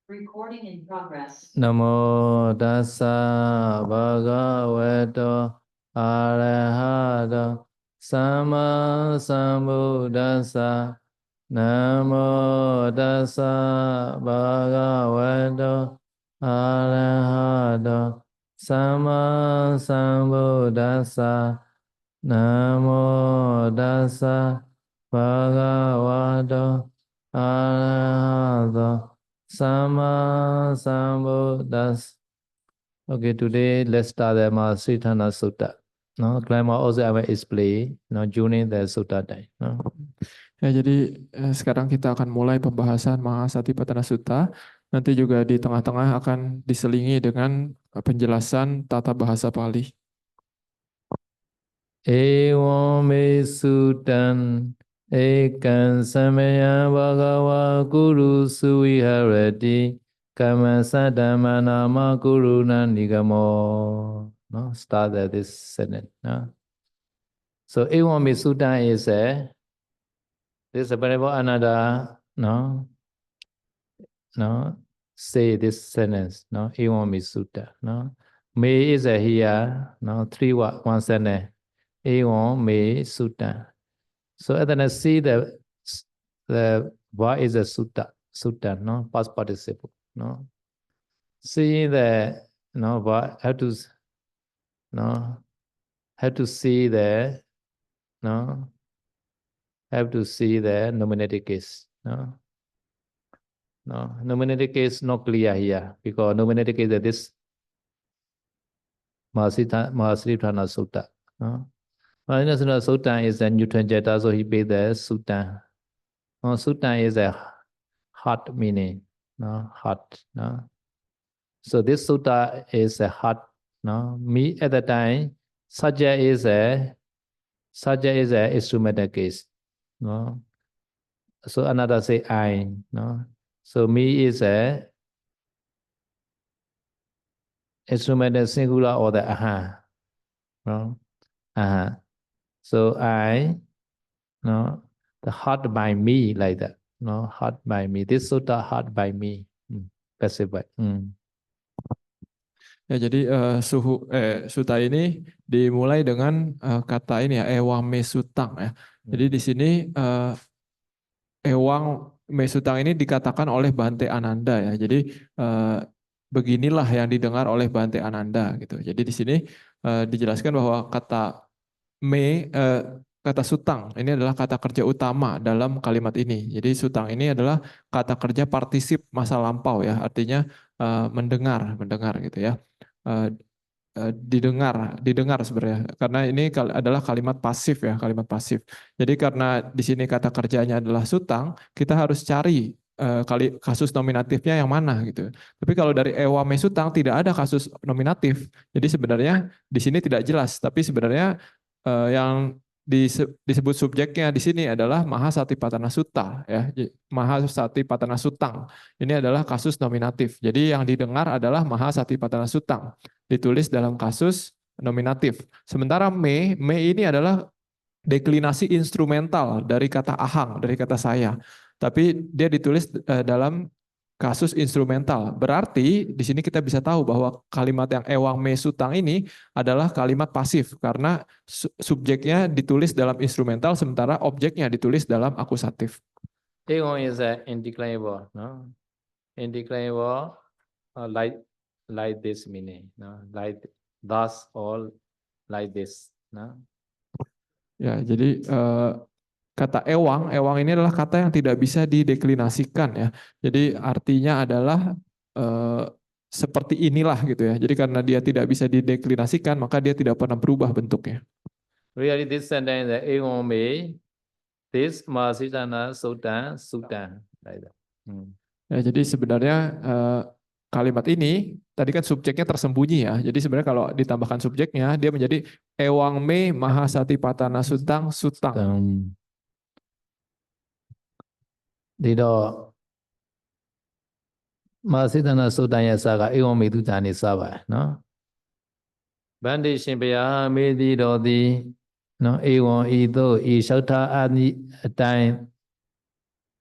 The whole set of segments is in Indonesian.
Recording in progress. Namo tassa bhagavato arahato sama sambuddhassa. Namo tassa bhagavato arahato sama sambuddhassa. Namo tassa bhagavato arahato Sama Sambuddhas. Okay, today let's start the Mahasithana Sutta. No, Klima also I will explain. No, during the Sutta time. No. Ya, jadi sekarang kita akan mulai pembahasan Mahasatipatthana Sutta. Nanti juga di tengah-tengah akan diselingi dengan penjelasan tata bahasa Pali. Evam me Suttan Ekan Samaya Bhagava Guru Suviharati Kama Sadama Nama Guru Nigamo. No, start at this sentence. No. So Evam me Suttan is a this is a parable another, no, say this sentence, no, Evam me Sutta, no. Me is a here, no, three one sentence. Evam me Sutta. So and then I see the what is a sutta, no, past participle, no. See the no what have to see the no have to see the nominative case, no. No, nominative case not clear here because nominative case is this Mahasatipatthana Sutta. No? Mahasatipatthana Sutta is a neutron jeta, so he paid the Sutta. No, Sutta is a hot meaning, no, hot. No? So this Sutta is a hot. No? Me at the time, Sajja is a instrumental case. No? So another say I. No? So me is a instrumental singular or the aha. No? Aha. So I, no, the heart by me like that. No, heart by me. This sutta heart by me. Passive by. Ya, jadi sutta ini dimulai dengan kata ini ya, Ewang me sutang ya. Jadi di sini Ewang me sutang ini dikatakan oleh Bhante Ananda ya. Jadi beginilah yang didengar oleh Bhante Ananda gitu. Jadi di sini dijelaskan bahwa kata kata sutang ini adalah kata kerja utama dalam kalimat ini. Jadi sutang ini adalah kata kerja partisip masa lampau ya, artinya mendengar gitu ya. Didengar sebenarnya, karena ini adalah kalimat pasif ya, kalimat pasif. Jadi karena di sini kata kerjanya adalah sutang, kita harus cari kasus nominatifnya yang mana gitu. Tapi kalau dari ewame sutang tidak ada kasus nominatif. Jadi sebenarnya di sini tidak jelas, tapi sebenarnya yang disebut subjeknya di sini adalah Mahasatipatthana Sutta ya. Mahasatipatthana Sutang. Ini adalah kasus nominatif. Jadi yang didengar adalah Mahasatipatthana Sutang. Ditulis dalam kasus nominatif. Sementara me ini adalah deklinasi instrumental dari kata ahang, dari kata saya. Tapi dia ditulis dalam kasus instrumental. Berarti di sini kita bisa tahu bahwa kalimat yang ewang me sutang ini adalah kalimat pasif karena subjeknya ditulis dalam instrumental sementara objeknya ditulis dalam akusatif. Ewang is indeclinable, no? Indeclinable like this meaning, no? Like thus all like this, no? Ya, jadi kata ewang ini adalah kata yang tidak bisa dideklinasikan ya. Jadi artinya adalah seperti inilah gitu ya. Jadi karena dia tidak bisa dideklinasikan, maka dia tidak pernah berubah bentuknya. Really, this sentence the ewang me, this Mahasatipatthana Sutta, like that. Ya, jadi sebenarnya kalimat ini tadi kan subjeknya tersembunyi ya. Jadi sebenarnya kalau ditambahkan subjeknya dia menjadi ewang me Mahasatipatthana Sutang. Di đó Mahasatipatthana Suttaရဲ့စာက ewang me Sutta နဲ့စပါတယ်နော်ဗန္တိရှင်ဘုရားမေးသည်တော်သည်နော် ewang ဤသို့ဤလျှောက်ထားအတိုင်း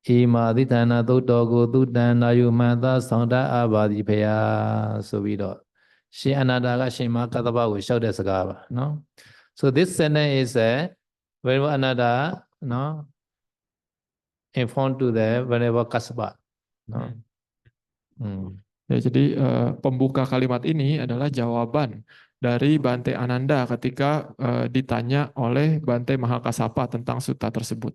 Ima Dithana Tutogo Tutan Ayumata Sangda Abadi Paya Subido. She Anadaga Shima Kataba will show the Sagaba. No? So this sentence is a whenever another no informed to the whenever kasba. No? Ya, jadi pembuka kalimat ini adalah jawaban dari Bante Ananda ketika ditanya oleh Bante Mahakasapa tentang sutta tersebut.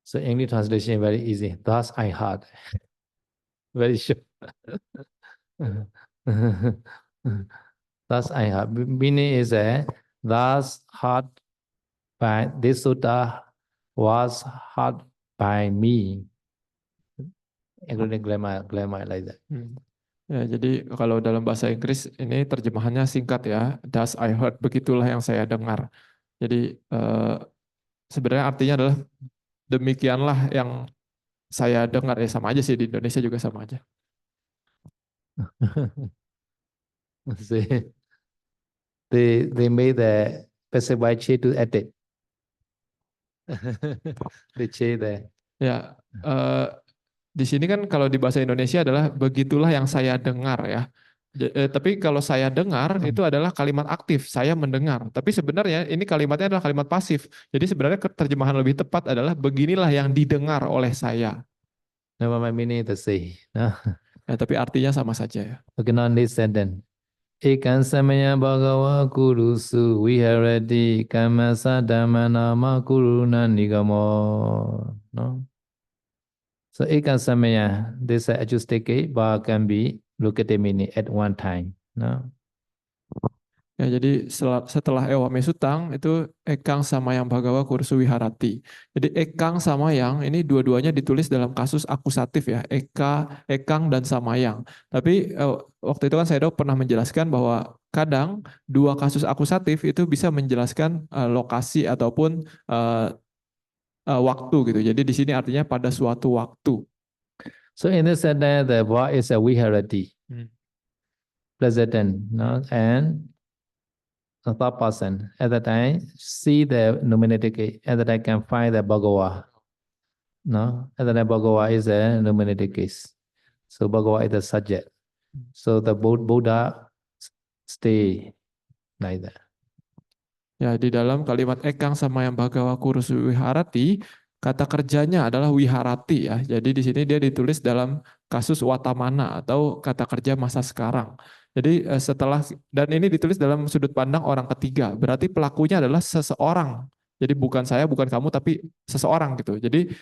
So English translation very easy. Thus I heard. Very short. Thus I heard. Meaning is thus heard by this sutta was heard by me. Including grammar like that. Ya, jadi kalau dalam bahasa Inggris ini terjemahannya singkat ya. Thus I heard, begitulah yang saya dengar. Jadi sebenarnya artinya adalah demikianlah yang saya dengar, ya sama aja sih, di Indonesia juga sama aja. They made the specified che to edit. The che there. Ya, di sini kan kalau di bahasa Indonesia adalah begitulah yang saya dengar ya. Tapi kalau saya dengar itu adalah kalimat aktif, saya mendengar. Tapi sebenarnya ini kalimatnya adalah kalimat pasif. Jadi sebenarnya terjemahan lebih tepat adalah beginilah yang didengar oleh saya. No, my meaning the same. No. Ya, tapi artinya sama saja ya. Okay, now this sentence. Ekan samaya bhagava kurusu viharati kamasa dhammana kuruna nigamo. No. So ekan samaya, this acoustic bar can be located meaning at one time. No. Ya, jadi setelah Ewame Sutang itu Ekang sama yang Bhagawa Kursu Wiharati. Jadi Ekang sama yang ini dua-duanya ditulis dalam kasus akusatif ya. Ekang dan Samayang. Tapi waktu itu kan saya pernah menjelaskan bahwa kadang dua kasus akusatif itu bisa menjelaskan lokasi ataupun waktu gitu. Jadi di sini artinya pada suatu waktu. So in this sentence, the verb is a viharati, president, no, and the third person. At the time, see the nominative case. At the time, can find the Bhagava. No, at the time, Bhagava is a nominative case. So Bhagava is the subject. So the Buddha stay like that. Ya, di dalam kalimat Ekang sama yang Bhagawa Kursu Wiharati, kata kerjanya adalah wiharati ya. Jadi di sini dia ditulis dalam kasus watamana atau kata kerja masa sekarang. Jadi dan ini ditulis dalam sudut pandang orang ketiga. Berarti pelakunya adalah seseorang. Jadi bukan saya, bukan kamu, tapi seseorang gitu. Jadi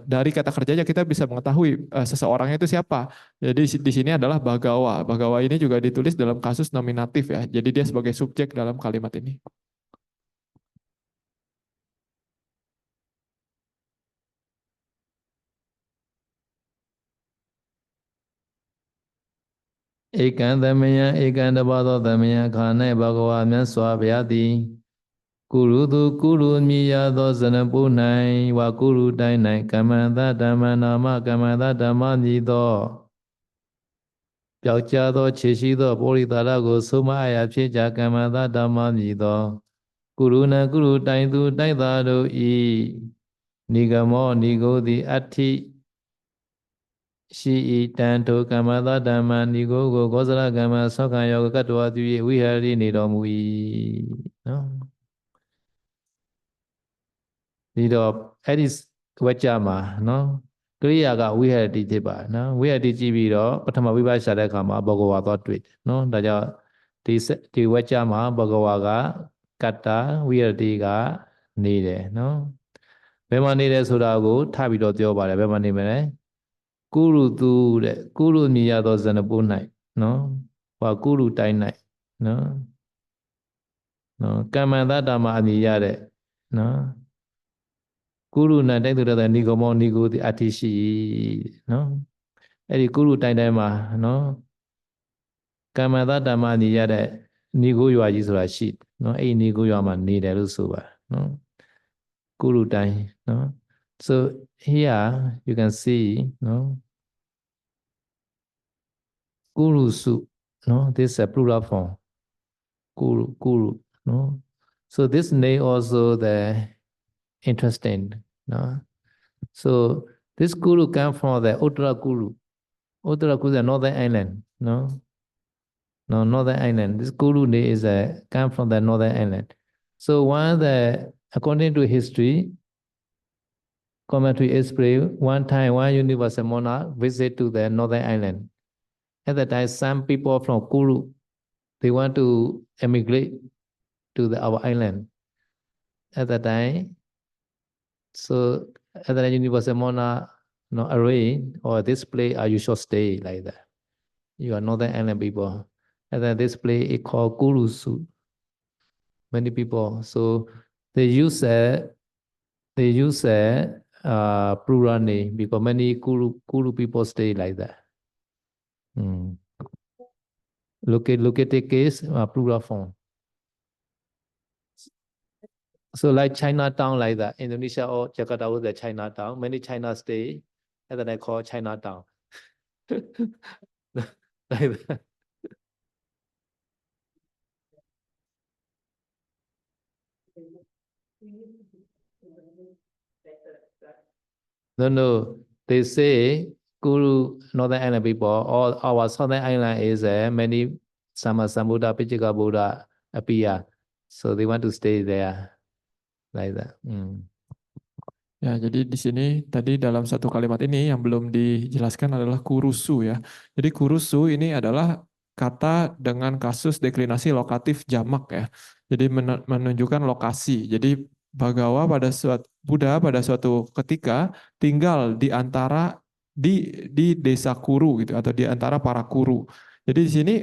dari kata kerjanya kita bisa mengetahui seseorangnya itu siapa. Jadi di sini adalah Bhagawa. Bhagawa ini juga ditulis dalam kasus nominatif ya. Jadi dia sebagai subjek dalam kalimat ini. Ekan Dhamaya, Ekan Dabado Dhamaya, Khane Bhagava Myaswa Vyati, Kuru tu Kuru Miyado Zanapunai, Wa Kuru Dainai, Kamada Dhammanama, Kamada Dhammanjido, Pyauchado Chishido, Politarago, Suma Ayapchicha, Kamada Dhammanjido, Kuruna Kuru Daintu Daidado I, Nigamo Nigodi Ati, Shi Tanto Kamada Dhamma Nigo Gosala Gama Soka Yoga Katwa Dwi Vihari Nidomui. No. Nido Edis Wachama, no. Kriya ga Vihari Tiba, no. Vihari Jibido, Patama Vibhasha Kama, Bhagava Dwit, no. Daja Ti Wachama, Bhagavaga, Kata, Vihari ga Nide, no. Bema Nide Surago, Tabido Diobara, Bema Nimene. Kuru tu de Kuru Miyado Zanapu night, no? Wa Kuru Tai night, no? No, Kamada Dhamma Adiyade, no? Kuru na take to the Nigomo Nigo the Atishi, no? Edi Kuru Tai ma, no? Kamada Dhamma Adiyade, Nigo Yuajisura sheet, no? A Nigo Yama need a Lusuba, no? Kuru Tai, no? So here you can see, no, Guru Su, no, this is a plural form. Guru, no. So this name also the interesting, no. So this Guru came from the Uttara Guru. Uttara Guru is a northern island, no. No, northern island. This Guru is a come from the northern island. So according to history, commentary explain one time one universal monarch visit to the northern island. At that time, some people from Kuru, they want to emigrate to our island. At that time, so at the universal monarch, no, arrange or this place you should stay like that. You are northern island people. And then this place is called Kurusu. Many people. So they use a plural name because many Kuru people stay like that. Located case plural form. So like Chinatown like that, Indonesia or Jakarta was the Chinatown. Many China stay, and then I call Chinatown. Like that. No. They say Guru Northern Island people, all our Southern Island is many Sama Sambuddha, Pitchika Buddha appear. So they want to stay there like that. Ya, jadi di sini tadi dalam satu kalimat ini yang belum dijelaskan adalah kurusu ya. Jadi kurusu ini adalah kata dengan kasus deklinasi lokatif jamak ya. Jadi menunjukkan lokasi. Jadi Bhagawa Buddha pada suatu ketika tinggal di antara di desa Kuru gitu atau di antara para Kuru. Jadi di sini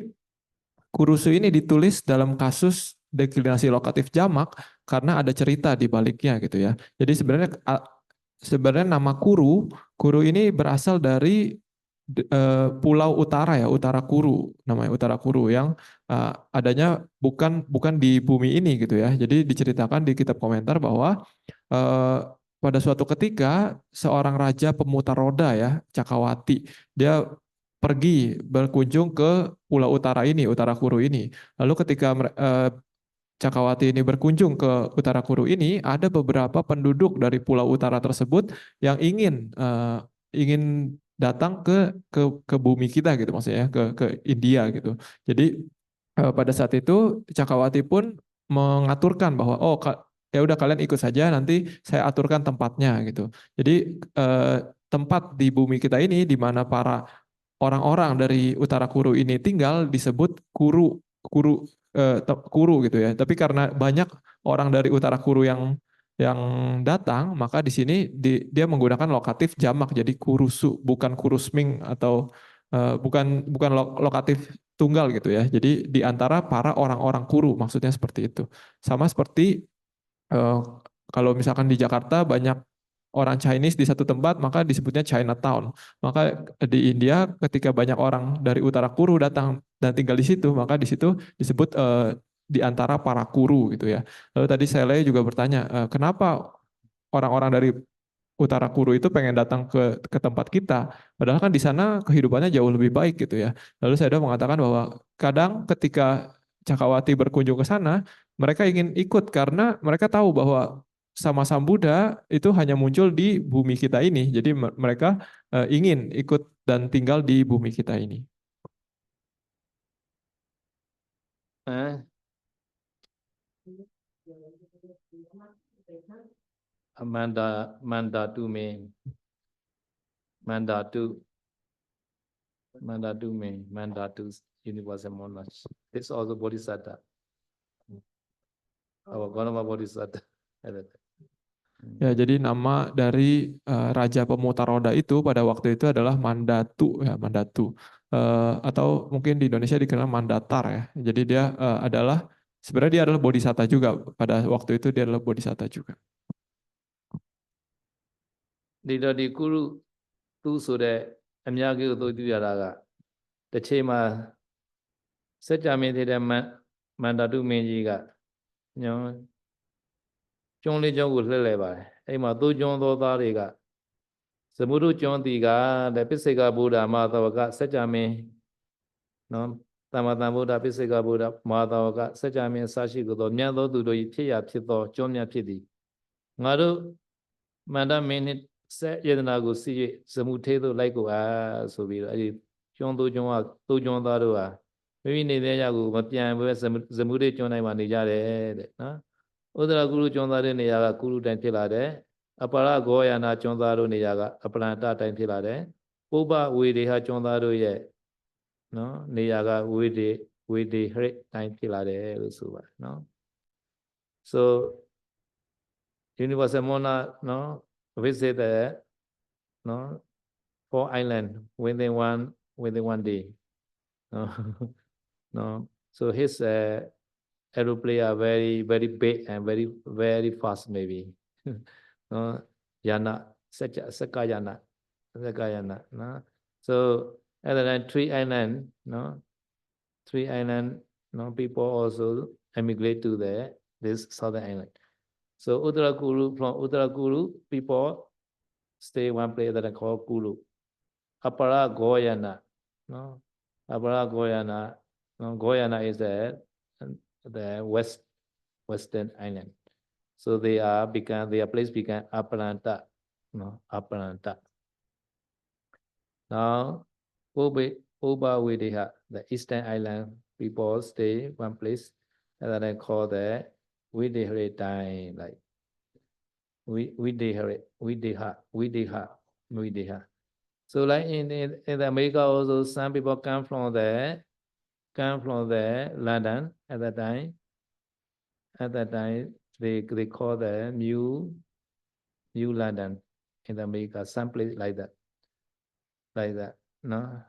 kurusu ini ditulis dalam kasus deklinasi lokatif jamak karena ada cerita di baliknya gitu ya. Jadi sebenarnya nama Kuru ini berasal dari pulau utara ya, Utara Kuru, namanya Utara Kuru yang adanya bukan di bumi ini gitu ya. Jadi diceritakan di kitab komentar bahwa pada suatu ketika seorang raja pemutar roda ya, Cakawati, dia pergi berkunjung ke pulau utara ini, Utara Kuru ini. Lalu ketika Cakawati ini berkunjung ke Utara Kuru ini, ada beberapa penduduk dari pulau utara tersebut yang ingin datang ke bumi kita gitu, maksudnya ke India gitu. Jadi pada saat itu Cakawati pun mengaturkan bahwa ya udah kalian ikut saja, nanti saya aturkan tempatnya gitu. Jadi tempat di bumi kita ini di mana para orang-orang dari Utara Kuru ini tinggal disebut Kuru gitu ya. Tapi karena banyak orang dari Utara Kuru yang datang, maka di sini dia menggunakan lokatif jamak jadi kurusu, bukan kurusming atau bukan lokatif tunggal gitu ya. Jadi di antara para orang-orang Kuru maksudnya seperti itu. Sama seperti kalau misalkan di Jakarta banyak orang Chinese di satu tempat, maka disebutnya Chinatown. Maka di India ketika banyak orang dari Utara Kuru datang dan tinggal di situ, maka di situ disebut di antara para Kuru gitu ya. Lalu tadi saya juga bertanya, kenapa orang-orang dari Utara Kuru itu pengen datang ke tempat kita, padahal kan di sana kehidupannya jauh lebih baik gitu ya. Lalu saya udah mengatakan bahwa kadang ketika Cakawati berkunjung ke sana, mereka ingin ikut karena mereka tahu bahwa sama Sambuddha itu hanya muncul di bumi kita ini. Jadi mereka ingin ikut dan tinggal di bumi kita ini. Mandatu universal monarch. This also Bodhisattva. Our Ganama Bodhisattva. Ya, jadi nama dari Raja Pemutar Roda itu pada waktu itu adalah Mandatu ya, Mandatu. Atau mungkin di Indonesia dikenal Mandatar ya. Jadi dia sebenarnya dia adalah Bodhisatta juga. Pada waktu itu dia adalah Bodhisatta juga. Di Guru tu sudah amyagi itu diaraga. Tercema sejam ini dia Mandatu menjiga. Nyong ကျုံးလေးကျောင်းကိုလှည့်လဲပါတယ် အဲ့မှာသူကျွန်းသောသားတွေကသမုဒ္ဒကျွန်းတီကတဲ့ပိစိကဗုဒ္ဓမာသဝကစัจ जा မင်းနော်သမ္မာသမ္ဗုဒ္ဓပိစိကဗုဒ္ဓမာသဝကစัจ जा မင်းအစရှိကိုသောမြတ်သောသူတို့၏ဖြစ်ရာဖြစ်သောကျွန်းမြတ်ဖြစ်သည်ငါတို့မန္တမင်းနှင့်ဆက်ယတနာကိုစီ၍ဇမုထေသို့လိုက်ကိုအားဆိုပြီးတော့အဲ့ဒီကျွန်းသူကျွန်းကသူကျွန်းသားတို့ဟာမိမိနေတဲ့ရာကိုမပြန်ဘဲဇမုထေကျွန်းတိုင်းမှာနေကြတယ်တဲ့နော်ဥဒရကုရုကျွန်းသားတဲ့နေရာကကုရုတိုင်းဖြစ်လာတယ်အပရဂောယနာကျွန်းသားတို့နေရာကအပရန္တတိုင်းဖြစ်လာတယ်ပုပ္ပဝေဒေဟကျွန်းသားတို့ရဲ့နော်နေရာကဝေဒေဟရိတိုင်းဖြစ်လာတယ်လို့ဆိုပါတယ်နော် so universal monarch no visit the no four island within one day no no so his aeroplane are very big and very fast maybe no yana sakayana no so at the time three island no people also emigrate to this southern island. So from Uttarakuru, people stay one place that I call Kulu. Apara Goyana. No? Apara Goyana. No? Goyana is the western island. So their place became Aparanta. No? Aparanta. Now, Oba Videha, the eastern island, people stay one place that I call the Videha time, like Videha. So like in the America also, some people come from the London at that time. At that time, they call the New London in the America, some place like that, no?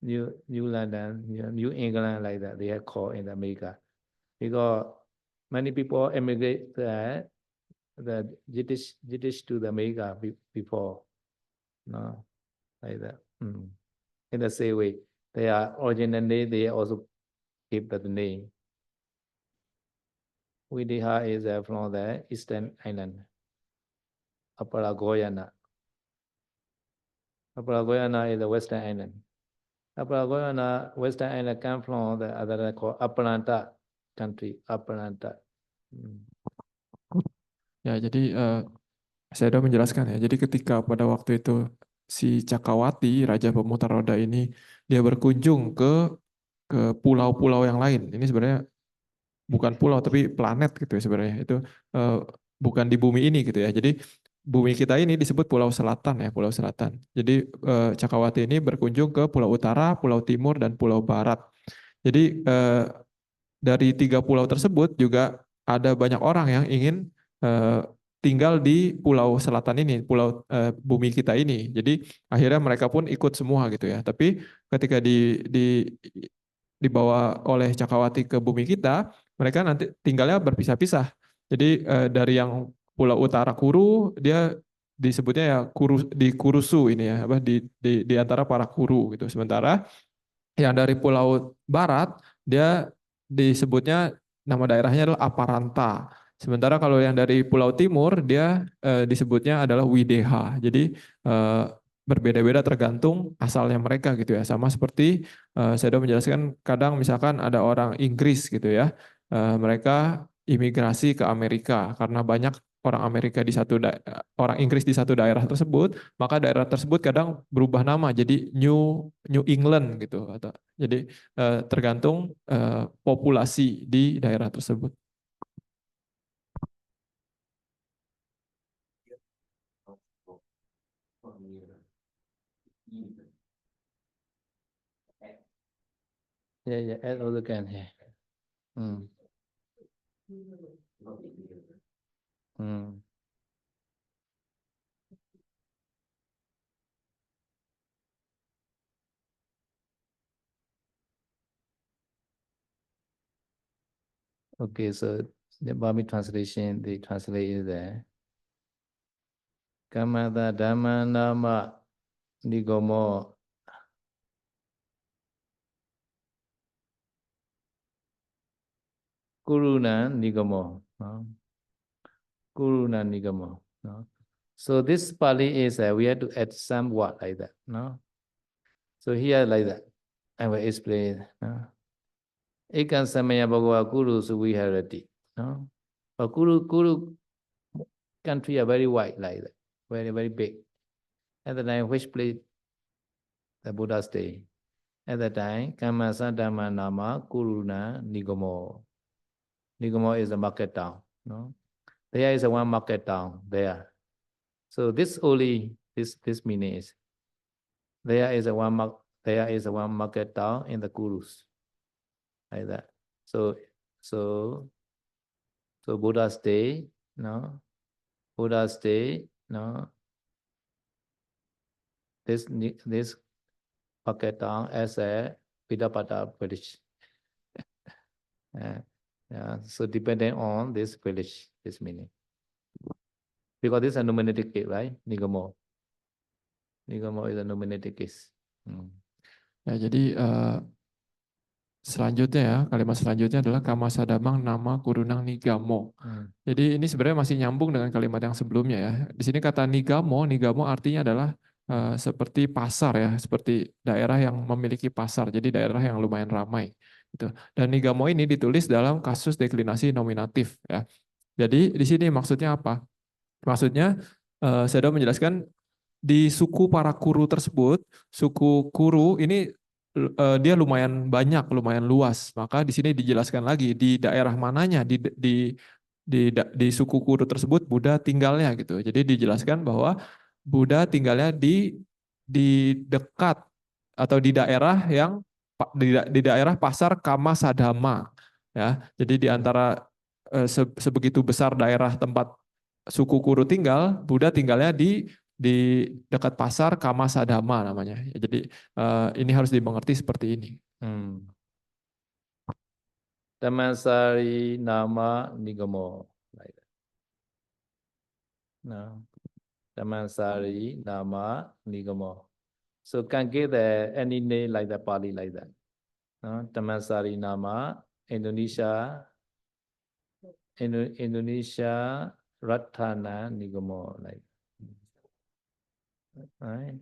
New London, New England, like that, they are called in America. Because many people emigrate the British to the America before, no, like that. In the same way, they are originally they also keep that name. Videha is from the eastern island, Aparagoyana. Aparagoyana is the western island. Aparagoyana western island come from the other called Aparanta country, Aparanta. Ya, jadi saya sudah menjelaskan ya. Jadi ketika pada waktu itu si Cakawati, Raja Pemutar Roda ini, dia berkunjung ke pulau-pulau yang lain. Ini sebenarnya bukan pulau tapi planet gitu ya sebenarnya. Itu bukan di bumi ini gitu ya. Jadi bumi kita ini disebut Pulau Selatan ya, Pulau Selatan. Jadi Cakawati ini berkunjung ke Pulau Utara, Pulau Timur, dan Pulau Barat. Jadi dari 3 pulau tersebut juga ada banyak orang yang ingin tinggal di Pulau Selatan ini, pulau bumi kita ini. Jadi akhirnya mereka pun ikut semua gitu ya. Tapi ketika dibawa oleh Cakawati ke bumi kita, mereka nanti tinggalnya berpisah-pisah. Jadi dari yang Pulau Utara Kuru, dia disebutnya ya di Kurusu ini ya, apa di antara para Kuru gitu. Sementara yang dari Pulau Barat, dia disebutnya nama daerahnya adalah Aparanta. Sementara kalau yang dari Pulau Timur, dia disebutnya adalah Videha. Jadi berbeda-beda tergantung asalnya mereka gitu ya. Sama seperti saya sudah menjelaskan, kadang misalkan ada orang Inggris gitu ya, mereka imigrasi ke Amerika karena banyak orang Amerika orang Inggris di satu daerah tersebut, maka daerah tersebut kadang berubah nama jadi New England gitu, atau jadi tergantung populasi di daerah tersebut. Yeah, add all again here. Okay, so the Burmese translation, they translate is there. Kamada Dhamma Nama Nigomo Kuruna Nigomo. Kuruna Nigamo. No? So this Pali is we have to add some word like that. No? So here like that. I will explain. No? Ekan Samaya Bhagava Kuru Suviharati. No? But Kuru country are very wide like that. Very, very big. At the time which place the Buddha stay. At the time, Kamasa Dhamma Nama Kuruna Nigamo. Nigamo is a market town. No? There is a one market town there. So this only this meaning is there is a one market town in the Kurus. Like that. So Buddha stay, no? Buddha stay, no? This market town as a Pidapata village. Yeah, so depending on this village, this meaning. Because this is a nominative case, right? Nigamo. Nigamo is a nominative case. Ya, jadi selanjutnya ya, kalimat selanjutnya adalah Kamasadamang nama Kurunang Nigamo. Jadi ini sebenarnya masih nyambung dengan kalimat yang sebelumnya ya. Di sini kata Nigamo artinya adalah seperti pasar ya, seperti daerah yang memiliki pasar. Jadi daerah yang lumayan ramai. Gitu. Dan Nigamo ini ditulis dalam kasus deklinasi nominatif ya. Jadi di sini maksudnya apa? Maksudnya saya sudah menjelaskan di suku para Kuru tersebut, suku Kuru ini dia lumayan banyak, lumayan luas. Maka di sini dijelaskan lagi di daerah mananya di suku Kuru tersebut Buddha tinggalnya gitu. Jadi dijelaskan bahwa Buddha tinggalnya di dekat atau di daerah yang di daerah pasar Kamasadhamma ya. Jadi di antara sebegitu besar daerah tempat suku Kuru tinggal, Buddha tinggalnya di dekat pasar Kamasadhamma namanya. Jadi ini harus dimengerti seperti ini. Dhammasari nama Nigamo. Like that. No. Dhammasari nama Nigamo. So can get any name like that, Pali like that. No? Dhammasari nama Indonesia Ratana Nigamo like that. Right.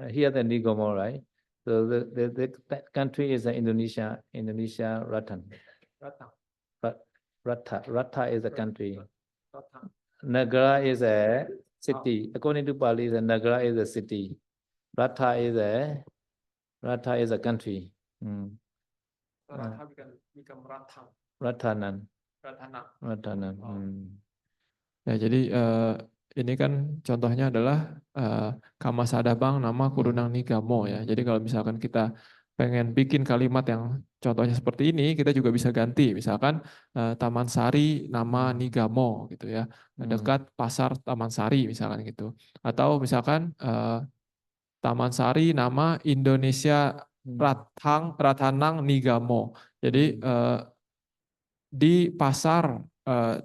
Here the Nigamo, right? So the country is Indonesia Rattan. Ratha is a country. Nagara is a city. According to Pali, the Nagara is a city. Ratha is a country. Ratha become Ratha. Ratanan. Ya, jadi ini kan contohnya adalah Kamasadabang nama Kurunang Nigamo ya. Jadi kalau misalkan kita pengen bikin kalimat yang contohnya seperti ini, kita juga bisa ganti. Misalkan Taman Sari nama Nigamo gitu ya. Dekat pasar Taman Sari misalkan gitu. Atau misalkan Taman Sari nama Indonesia Rathanang Nigamo. Jadi di pasar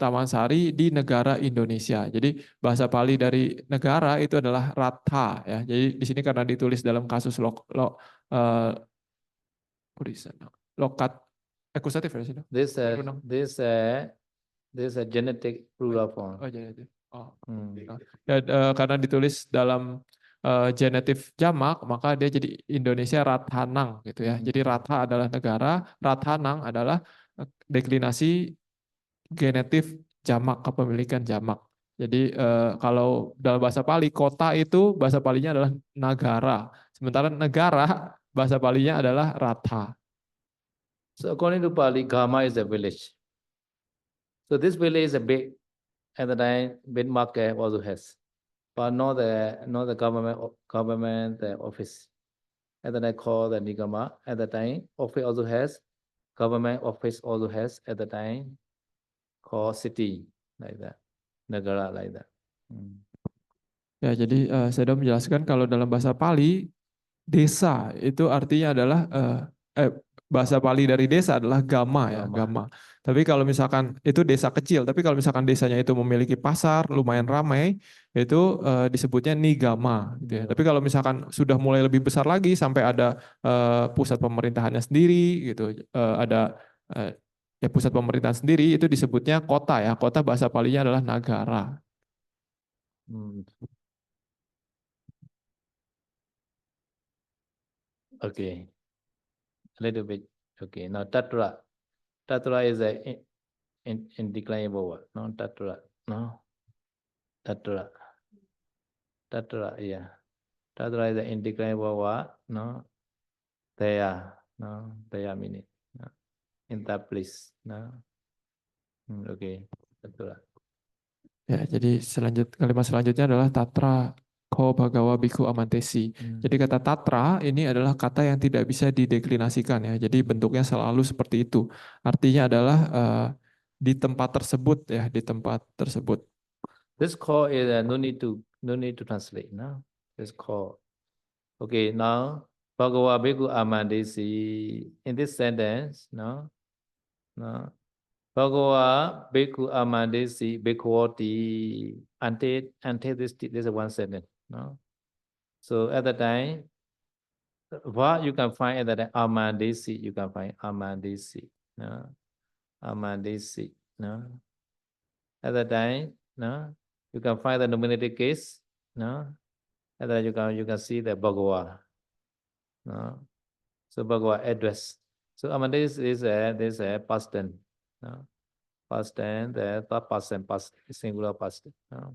Taman Sari di negara Indonesia. Jadi bahasa Pali dari negara itu adalah Ratha ya. Jadi di sini karena ditulis dalam kasus lokat akusatif ya sih. This a genetic plural form. Oh, genetik. Ya, karena ditulis dalam genetif jamak, maka dia jadi Indonesia Rathanang gitu ya. Jadi Ratha adalah negara, Rathanang adalah deklinasi genetif jamak, kepemilikan jamak. Jadi kalau dalam bahasa Pali, kota itu bahasa Palinya adalah nagara. Sementara negara bahasa Palinya adalah Ratha. So according to Pali, Gama is a village. So this village is a big, at the time, big market also has. But not the government office. At the time called the Nigama. At the time, office also has. Government office also has at the time called city like that, negara like that. Ya, jadi saya sudah menjelaskan kalau dalam bahasa Pali desa itu artinya adalah bahasa Pali dari desa adalah gama ya, gama. Tapi kalau misalkan itu desa kecil, tapi kalau misalkan desanya itu memiliki pasar lumayan ramai, itu disebutnya nigama gitu ya. Tapi kalau misalkan sudah mulai lebih besar lagi sampai ada pusat pemerintahannya sendiri gitu, ada ya pusat pemerintahan sendiri itu disebutnya kota ya. Kota bahasa Palinya adalah nagara. Hmm. Okay, a little bit. Okay, now Tatra. Tatra is a indeclinable word. No, Tatra. No, Tatra. Tatra, yeah. Tatra is an indeclinable word. No, there. No, there meaning. No. In that place. No. Okay, Tatra. Ya, jadi kalimat selanjutnya adalah Tatra Ko Bhagawa Bhikkhu Amantesi. Jadi kata Tatra ini adalah kata yang tidak bisa dideklinasikan ya. Jadi bentuknya selalu seperti itu. Artinya adalah di tempat tersebut ya, di tempat tersebut. This call is no need to translate. No, this call. Okay, now Bhagava Bhikkhu Amandesi. In this sentence, no. Bhagava Bhikkhu Amandesi Bhikkhuvati. Until this is one sentence. No. So at the time, what you can find at the time Amandesi, you can find Amandesi. No, Amandesi. No. At the time, no, you can find the nominative case. No. And then you can see the Bhagava. No? So Bhagava address. So Amandes is a past tense. No? Past tense, the third person, past singular past tense. No?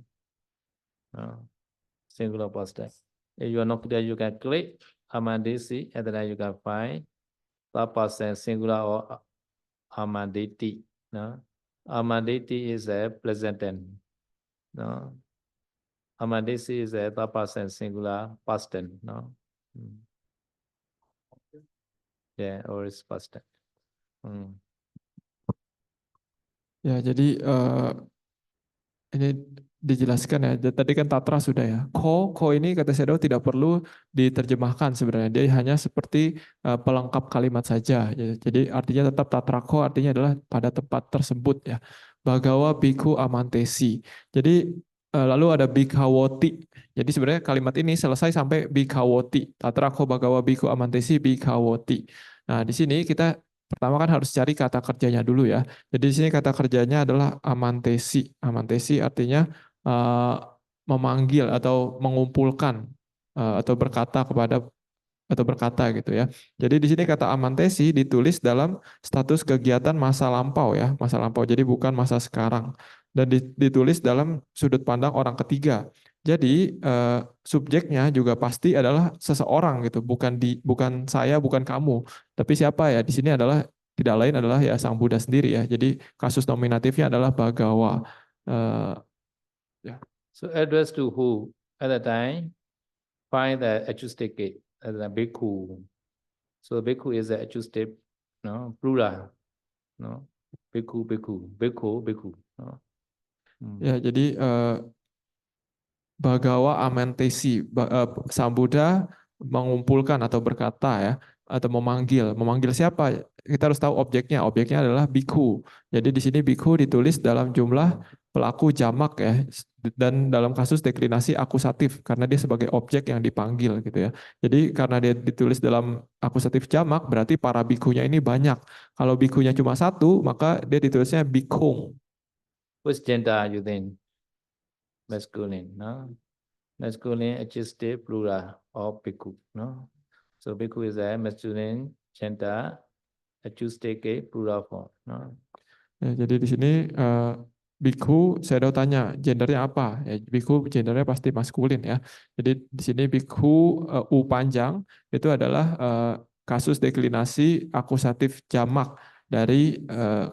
No? Singular past tense. If you are not there, you can click Amandesi, and then you can find third person singular or Amanditi. No? Amanditi is a present tense. No? Amandesi is a third person singular past tense. No? Yeah, or it's past tense. Ya, jadi ini dijelaskan ya. Tadi kan Tatra sudah ya. Ko ini kata Shadow tidak perlu diterjemahkan sebenarnya. Dia hanya seperti pelengkap kalimat saja. Jadi artinya tetap Tatra ko artinya adalah pada tempat tersebut ya. Bhagawa Bhikkhu Amantesi. Jadi lalu ada Bhikkhawoti. Jadi sebenarnya kalimat ini selesai sampai Bhikkhawoti. Tatra ko Bhagawa Bhikkhu Amantesi Bhikkhawoti. Nah, di sini kita pertama kan harus cari kata kerjanya dulu ya. Jadi di sini kata kerjanya adalah amantesi. Amantesi artinya memanggil atau mengumpulkan atau berkata gitu ya. Jadi di sini kata amantesi ditulis dalam status kegiatan masa lampau ya, masa lampau. Jadi bukan masa sekarang dan ditulis dalam sudut pandang orang ketiga. Jadi subjeknya juga pasti adalah seseorang gitu, bukan saya, bukan kamu, tapi siapa ya? Di sini adalah tidak lain adalah ya Sang Buddha sendiri ya. Jadi kasus nominatifnya adalah Bhagawa. Ya. So address to who? At the time, find the acoustic gate as a bhikkhu. So bhikkhu is the acoustic, no, plural, no, bhikkhu. No? Ya, jadi Bhagawa Amantesi, Sang Buddha mengumpulkan atau berkata ya, atau memanggil. Memanggil siapa? Kita harus tahu objeknya. Objeknya adalah bhikkhu. Jadi di sini bhikkhu ditulis dalam jumlah pelaku jamak ya, dan dalam kasus deklinasi akusatif karena dia sebagai objek yang dipanggil gitu ya. Jadi karena dia ditulis dalam akusatif jamak berarti para bhikkhunya ini banyak. Kalau bhikkhunya cuma satu, maka dia ditulisnya bhikkhung. Which gender are you then? Masculine, no? Masculine adjective plural of bhikkhu, no? So bhikkhu is a masculine gender adjective plural form, no? Ya, jadi di sini bhikkhu, saya udah tanya gendernya apa? Ya, bhikkhu gendernya pasti maskulin ya. Jadi di sini bhikkhu u panjang itu adalah kasus deklinasi akusatif jamak dari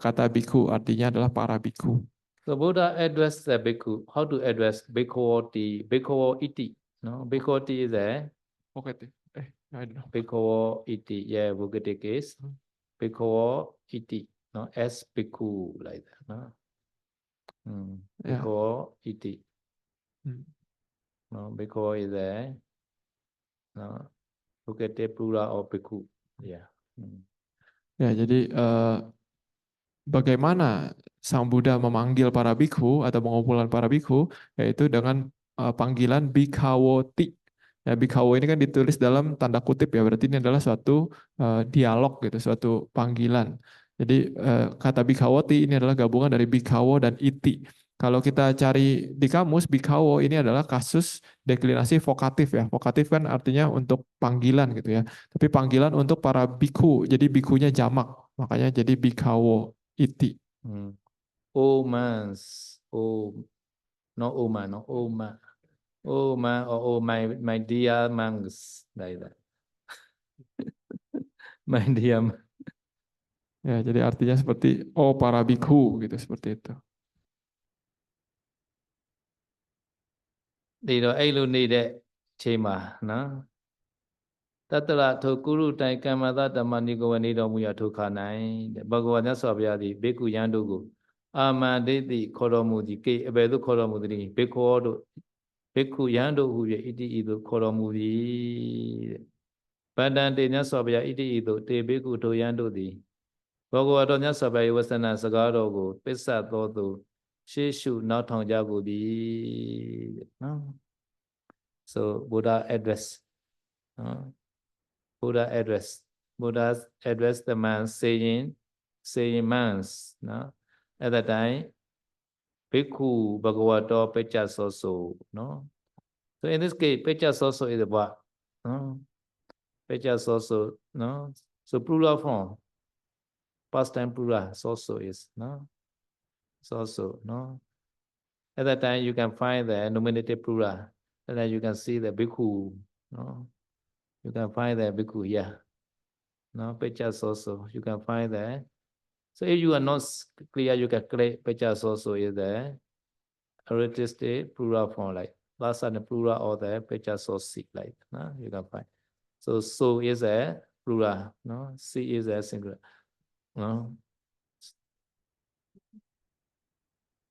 kata bhikkhu, artinya adalah para bhikkhu. So Buddha addressed the bhikkhu. How to address bhikkhuvati? Bhikkhuvo iti. No, bhikkhuvati is a Oke, I don't know. bhikkhuvo iti. Yeah, Bhagavati case. Bhikkhuvo iti. No, as bhikkhu like that. No, bhikkhuvo iti. No, bhikkhuvo is a no Bhagavati plural of bhikkhu. Yeah. Ya, jadi bagaimana Sang Buddha memanggil para bhikkhu atau mengumpulkan para bhikkhu, yaitu dengan panggilan bhikkhawoti. Ya, bhikkhawo ini kan ditulis dalam tanda kutip ya, berarti ini adalah suatu dialog gitu, suatu panggilan. Jadi kata bhikkhavoti ini adalah gabungan dari bhikkhawo dan iti. Kalau kita cari di kamus, bhikkhawo ini adalah kasus deklinasi vokatif ya. Vokatif kan artinya untuk panggilan gitu ya. Tapi panggilan untuk para bhikkhu. Jadi bhikkhunya jamak. Makanya jadi bhikkhawo iti. Oh mans, oh no Oma, no Oma, Oma or oh my dear monks, like that. My dear. Ya, jadi artinya seperti oh para bhikkhu gitu seperti itu. ဒီတော့အဲ့လိုနေတဲ့အချိန်မှာနော်တတရထိုကုရုတိုင်ကမ္မသဓမ္မနိဂဝနေတော်မူရာထိုခါ၌တဲ့ဘဂဝါမြတ်စွာဘုရားသည်ဘေကုယံတို့ကိုအာမန္တိတိခေါ်တော်မူသည်ကေအဘယ်သို့ခေါ်တော်မူသည်ဘေခောတို့ဘေကုယံတို့ဟူ၍ဣတိဤသို့ခေါ်တော်မူသည်တဲ့ဗန္တန်တေမြတ်စွာဘုရားဣတိဤသို့တေဘေကုထိုယံတို့သည်ဘဂဝါတော်မြတ်စွာဘုရားဝဆနစကားတော်ကိုပစ္စသောသူရှေးရှုနောက်ထောင်ကြကုန်သည်တဲ့နော် So Buddha address, Buddha address the man saying mans, no? At that time, Bhikkhu Bhagavato Pecha Soso, no? So in this case, Pecha Soso is what? No? Pecha Soso, no? So plural form, past time plural, Soso is, no? Soso, no? At that time, you can find the nominative plural. And then you can see the bhikkhu, no? You can find the bhikkhu here, no? Pechas also, you can find that. So if you are not clear, you can create pechas also is the artistic plural form like last and plural or the pechas also like, no? You can find. So is a plural, no? Si is a singular, no?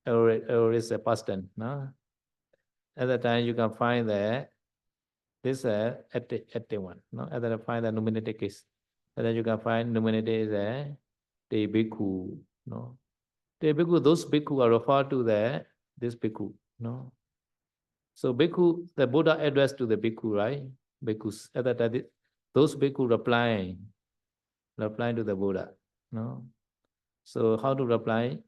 Or is a past tense, no? At that time, you can find that this active one. No, at that time, find the nominative case. And then you can find nominative is a te bhikkhu. No, te bhikkhu. Those bhikkhu are referred to this bhikkhu. No, so bhikkhu, the Buddha addressed to the bhikkhu, right? Bhikkhus. At that time, those bhikkhu replying to the Buddha. No, so how to reply?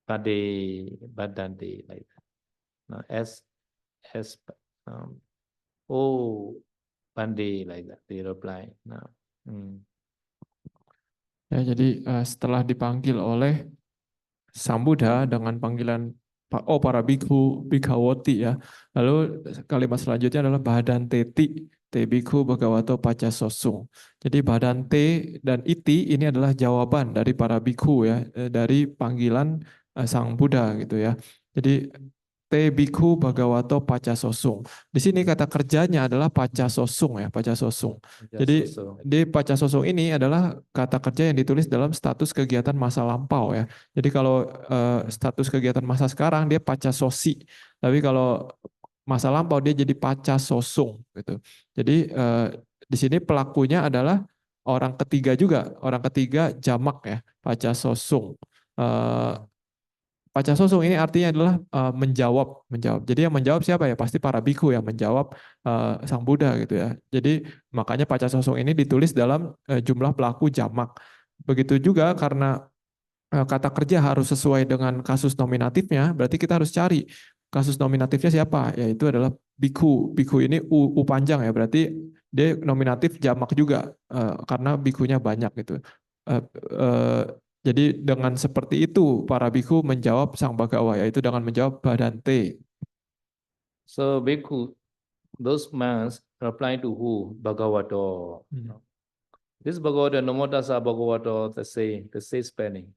Badante, like that. No, as oh Pande like that they reply now. Ya, jadi setelah dipanggil oleh Sang Buddha dengan panggilan oh para bhikkhu bhikkhawoti ya. Lalu kalimat selanjutnya adalah badanteti te bhikkhu bhagavato paca sosung. Jadi badante dan iti ini adalah jawaban dari para bhikkhu ya, dari panggilan Sang Buddha gitu ya. Jadi te bhikkhu bhagavato paca sosung. Di sini kata kerjanya adalah paca sosung ya, paca sosung. Jadi di paca sosung ini adalah kata kerja yang ditulis dalam status kegiatan masa lampau ya. Jadi kalau status kegiatan masa sekarang dia paca sosi. Tapi kalau masa lampau dia jadi paca sosung gitu. Jadi di sini pelakunya adalah orang ketiga juga, orang ketiga jamak ya, paca sosung. Paca sosung ini artinya adalah menjawab. Jadi yang menjawab siapa ya? Pasti para bhikkhu yang menjawab Sang Buddha gitu ya. Jadi makanya paca sosung ini ditulis dalam jumlah pelaku jamak. Begitu juga karena kata kerja harus sesuai dengan kasus nominatifnya, berarti kita harus cari kasus nominatifnya siapa? Yaitu adalah bhikkhu. Bhikkhu ini u panjang ya, berarti dia nominatif jamak juga karena bhikkhunya banyak gitu. Jadi dengan seperti itu para bhikkhu menjawab Sang Bhagawa, yaitu dengan menjawab badante. So bhikkhu, those monks reply to who? Bhagavato. This Bhagavato, Namotasa Bhagavato, the same spelling.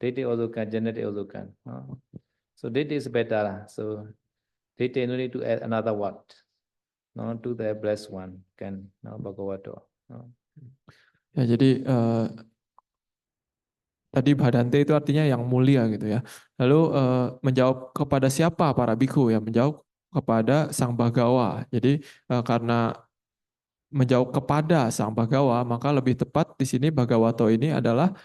Dete also can, Janate also can. So dete is better. So dete no need to add another word. No, to the blessed one can. No, Bhagavato. Ya, jadi tadi badante itu artinya yang mulia gitu ya. Lalu menjawab kepada siapa para bhikkhu ya? Menjawab kepada Sang Bhagawa. Jadi karena menjawab kepada Sang Bhagawa, maka lebih tepat di sini Bhagavato ini adalah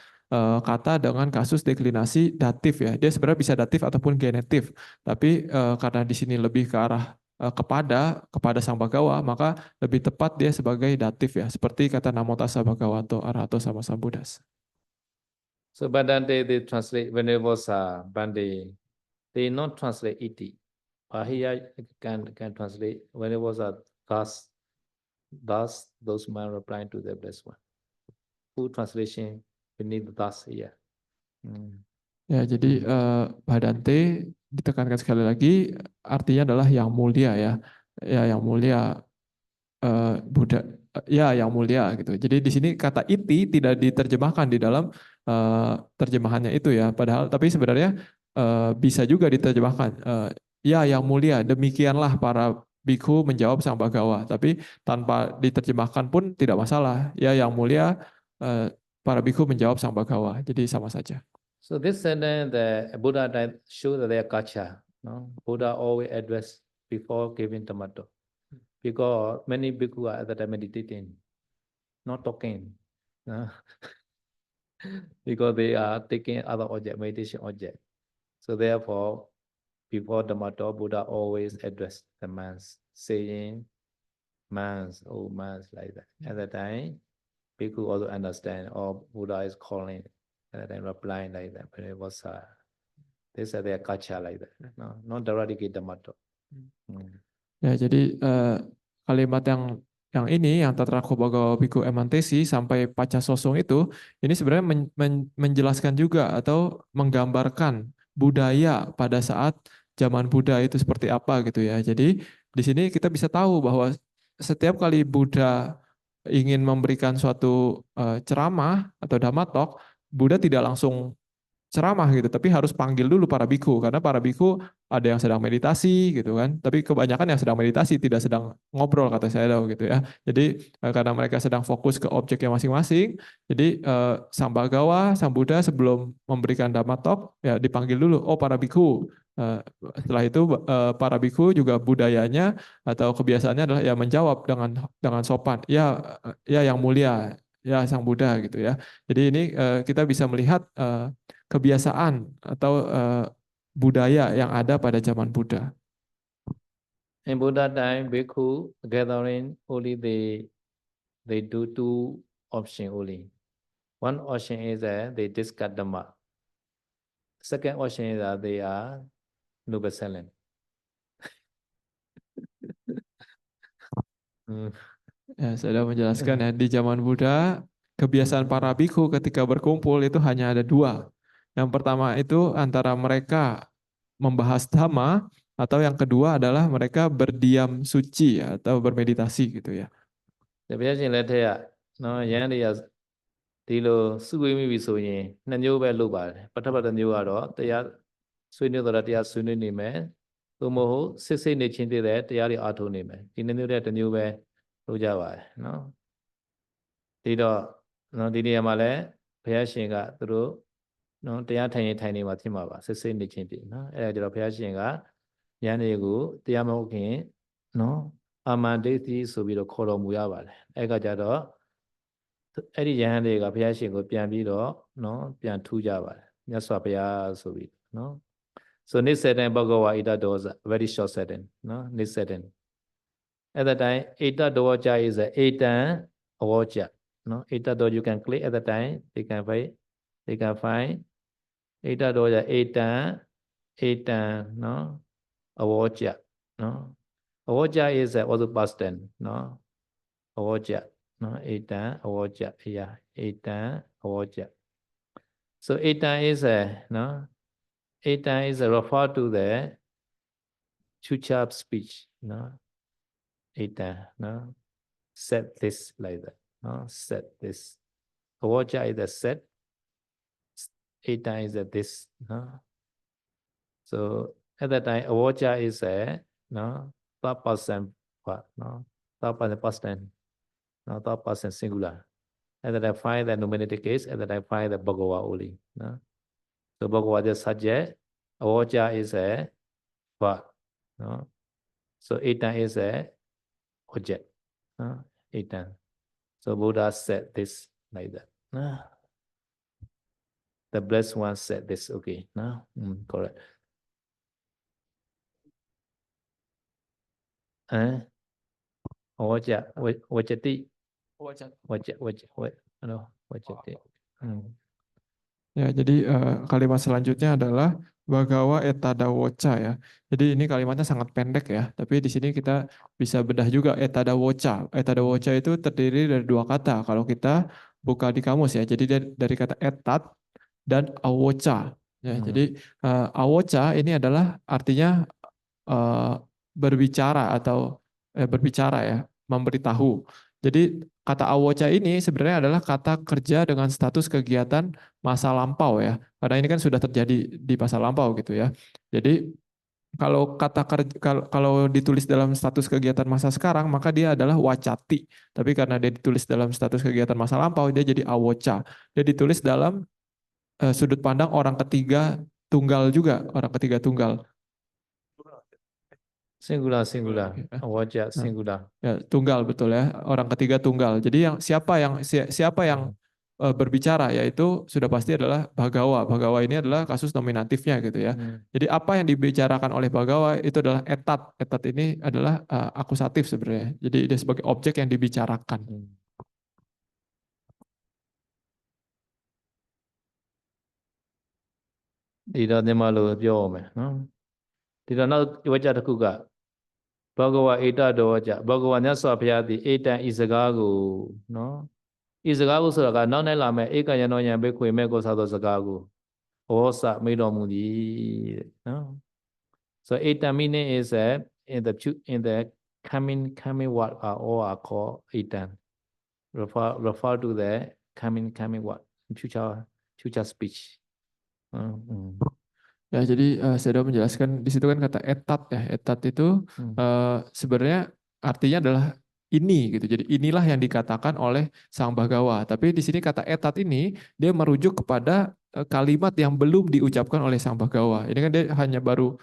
kata dengan kasus deklinasi datif ya. Dia sebenarnya bisa datif ataupun genitif. Tapi karena di sini lebih ke arah kepada Sang Bhagawa, maka lebih tepat dia sebagai datif ya. Seperti kata Namo Tassa Bhagavato Arahato Sama Sambuddhassa. So Bhadante they translate Venerable Bhante. They not translate iti. But here can translate Venerable thus those men replying to the blessed one. Full translation beneath thus here. Ya, jadi Bhadante ditekankan sekali lagi artinya adalah yang mulia ya. Ya, yang mulia Buddha, ya yang mulia gitu. Jadi di sini kata iti tidak diterjemahkan di dalam terjemahannya itu ya. Padahal tapi sebenarnya bisa juga diterjemahkan ya yang mulia. Demikianlah para bhikkhu menjawab sang Bhagawa. Tapi tanpa diterjemahkan pun tidak masalah. Ya yang mulia para bhikkhu menjawab sang Bhagawa. Jadi sama saja. So this sentence, the Buddha shows their culture. No? Buddha always address before giving tomato. Because many bhikkhu are at the time meditating, not talking. No? Because they are taking other object, meditation object. So therefore, before tomato, Buddha always address the monks, saying, monks, oh monks, like that. At the time, bhikkhu also understand, or Buddha is calling, and then replying like that. But it was this is their culture like that. No, not directly tomato. Ya, jadi kalimat yang ini yang Tatrako Bhagawa Bhikkhu Emantesi sampai Paca Sosong itu ini sebenarnya menjelaskan juga atau menggambarkan budaya pada saat zaman Buddha itu seperti apa gitu ya. Jadi di sini kita bisa tahu bahwa setiap kali Buddha ingin memberikan suatu ceramah atau dhammatalk, Buddha tidak langsung ceramah gitu, tapi harus panggil dulu para biku karena para biku ada yang sedang meditasi gitu kan, tapi kebanyakan yang sedang meditasi tidak sedang ngobrol kata saya gitu ya. Jadi karena mereka sedang fokus ke objeknya masing-masing, jadi sang Bhagawa, sang Buddha sebelum memberikan dhamma talk ya dipanggil dulu, oh para biku. Setelah itu para biku juga budayanya atau kebiasaannya adalah ya menjawab dengan sopan, ya yang mulia, ya sang Buddha gitu ya. Jadi ini kita bisa melihat kebiasaan atau budaya yang ada pada zaman Buddha. In Buddha time, bhikkhu gathering only they do two options only. One option is that they discuss Dhamma. Second option is that they are noble silent. Ya, saya sudah menjelaskan ya di zaman Buddha kebiasaan para bhikkhu ketika berkumpul itu hanya ada dua. Yang pertama itu antara mereka membahas dhamma atau yang kedua adalah mereka berdiam suci atau bermeditasi gitu ya. တပည့်ရှင်လက်ထက်ကနော်ရဟန်းတွေကဒီလိုစုဝေးမိပြီဆိုရင်နှစ်မျိုးပဲလုပ်ပါတယ်ပထမတစ်မျိုးကတော့တရားဆွေးနွေးတော့တရားဆွေးနွေးနေမယ်သို့မဟုတ်စစ်စစ်နေချင်းတည်းတဲ့တရားတွေအားထုတ်နေမယ်ဒီနှစ်မျိုးတဲ့တစ်မျိုးပဲလုပ်ကြပါတယ်နော်ဒီတော့နော်ဒီနေရာမှာလည်းဘုရားရှင်ကသူတို့နော်တရားထိုင်ရင်ထိုင်နေမှာဖြစ်မှာပါစစ်စစ်နေချင်းတည်းနော်အဲ့ဒါကြတော့ဘုရားရှင်ကရဟန်းတွေကိုတရားမဟုတ်ခင်နော်အာမန္တိတိဆိုပြီးတော့ခေါ်တော်မူရပါတယ်အဲ့ကကြတော့အဲ့ဒီယဟန်တွေကဘုရားရှင်ကိုပြန်ပြီးတော့နော်ပြန်ထူးကြပါတယ်မြတ်စွာဘုရားဆိုပြီးနော် so this setting Bhagava Ita Dosa very short setting no this setting at the time Ita Doja is a Etan Awoja no Ita Do you can click at the time they can find Ita Doja Etan no Awoja no Awoja is also past tense no Awoja no Etan Awoja yeah Etan Awoja so Etan is a no Etan is a refer to the future speech no Etan no set this like that no set this Awoja is a set Etan is a this no so at that time Awoja is a no third person what no third person past tense no third person singular at that time find the nominative case at that time find the Bhagava only no so Bhagava is subject Awoja is a verb no so Etan is a object no Etan so Buddha said this like that no the blessed one said this okay no correct Awoja Wajati Wajati no Wajati Ya, jadi kalimat selanjutnya adalah Bhagawa Etadawoca ya. Jadi ini kalimatnya sangat pendek ya, tapi di sini kita bisa bedah juga Etadawoca. Etadawoca itu terdiri dari dua kata. Kalau kita buka di kamus ya, jadi dari kata etat dan awoca. Ya, jadi awoca ini adalah artinya eh, berbicara atau berbicara ya, memberitahu. Jadi kata awoca ini sebenarnya adalah kata kerja dengan status kegiatan masa lampau ya. Karena ini kan sudah terjadi di masa lampau gitu ya. Jadi kalau kata kerja, kalau ditulis dalam status kegiatan masa sekarang maka dia adalah wacati. Tapi karena dia ditulis dalam status kegiatan masa lampau dia jadi awoca. Dia ditulis dalam sudut pandang orang ketiga tunggal juga, orang ketiga tunggal. Singular, singular. Ya. Wajah Nah, singular. ya, tunggal betul ya, orang ketiga tunggal. Jadi siapa yang berbicara yaitu sudah pasti adalah Bhagawa. Bhagawa ini adalah kasus nominatifnya gitu ya. Jadi apa yang dibicarakan oleh Bhagawa itu adalah etat. Etat ini adalah akusatif sebenarnya. Jadi dia sebagai objek yang dibicarakan. Di dalam malu biome, no? Di dalam wajah kuga. Bhagava Eta Doja. Bhagava Nyaswa Bhyati Eta Isagagu, no? Isagagu Suraga, non elame, Eka Yanoya Beku Meko Sado Sagagu. Osa Midomudi. No? So Eta meaning is in the coming word all are called Eta. Refer to the coming word, future speech. Ya, jadi saya sudah menjelaskan di situ kan kata etat ya. Etat itu sebenarnya artinya adalah ini gitu. Jadi inilah yang dikatakan oleh Sang Bhagawa. Tapi di sini kata etat ini dia merujuk kepada kalimat yang belum diucapkan oleh Sang Bhagawa. Ini kan dia hanya baru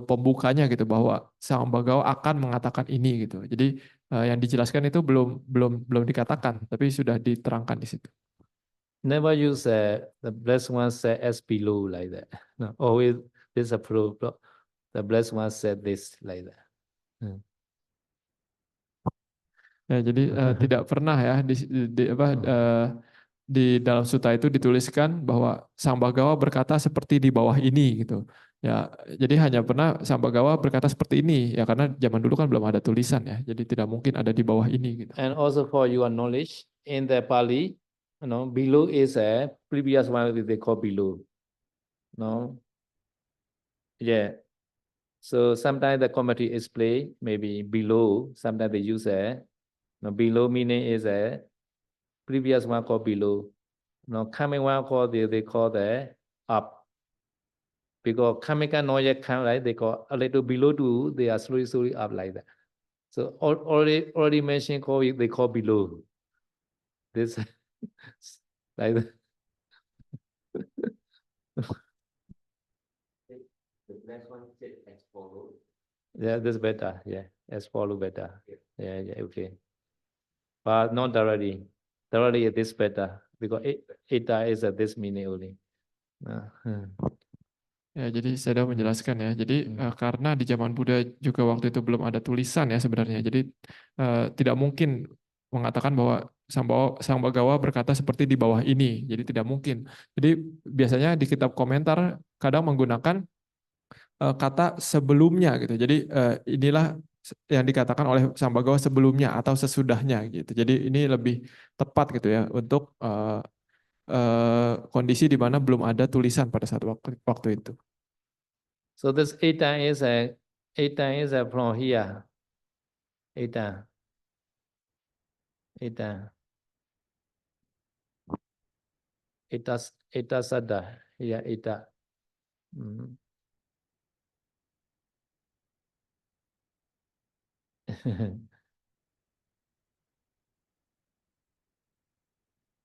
pembukanya gitu bahwa Sang Bhagawa akan mengatakan ini gitu. Jadi yang dijelaskan itu belum dikatakan, tapi sudah diterangkan di situ. Never use the blessed one said as below like that. No, always disapprove. The blessed one said this like that. Ya, jadi tidak pernah ya di dalam sutta itu dituliskan bahwa Sang Bhagawa berkata seperti di bawah ini gitu. Ya, jadi hanya pernah Sang Bhagawa berkata seperti ini ya karena zaman dulu kan belum ada tulisan ya. Jadi tidak mungkin ada di bawah ini gitu. And also for your knowledge, in the Pali, below is a previous one they call below. No. Yeah. So sometimes the commentary explain maybe below. Sometimes they use below meaning is a previous one called below. Coming one called they call the up. Because coming can not yet come, right? They call a little below to they are slowly up like that. So already mentioned call they call below. This like that. The next one is as follow. Yeah, this better. Yeah, as follow better. Yeah, okay. But not directly. Directly this better because eta is this meaning only. Ya, jadi saya sudah menjelaskan ya. Jadi karena di zaman Buddha juga waktu itu belum ada tulisan ya sebenarnya. Jadi tidak mungkin mengatakan bahwa Sang Bhagawa berkata seperti di bawah ini. Jadi tidak mungkin. Jadi biasanya di kitab komentar kadang menggunakan kata sebelumnya gitu. Jadi inilah yang dikatakan oleh Sang Bhagawa sebelumnya atau sesudahnya gitu. Jadi ini lebih tepat gitu ya untuk kondisi di mana belum ada tulisan pada saat waktu itu. So this eta is from here. Eta sada. Yeah, eta.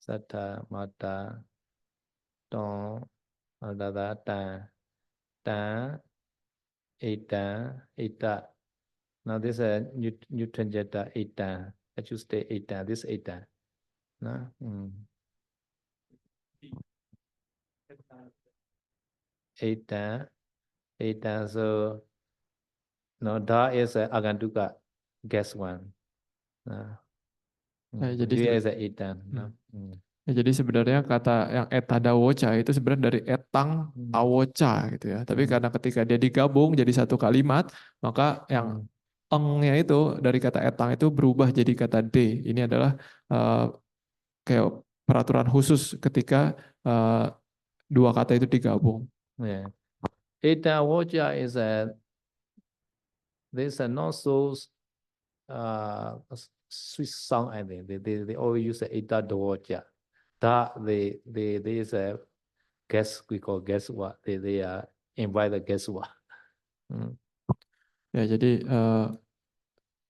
Sata mata ton adada ta eta. Now this is a new translator eta. I should say eta. This eta. No? Eta. So no, da is a agantuka guess one. Jadi Dia is a eta. Ya, jadi sebenarnya kata yang eta dawoca itu sebenarnya dari etang awoca gitu ya. Tapi karena ketika dia digabung jadi satu kalimat, maka yang engnya itu dari kata etang itu berubah jadi kata d. Ini adalah kayak peraturan khusus ketika dua kata itu digabung. Yeah. Eta Voja is there's a not so sweet song, I think. They always use the Eta Voja. That they is a guest, we call guest what. They invite the guest what. Ya, jadi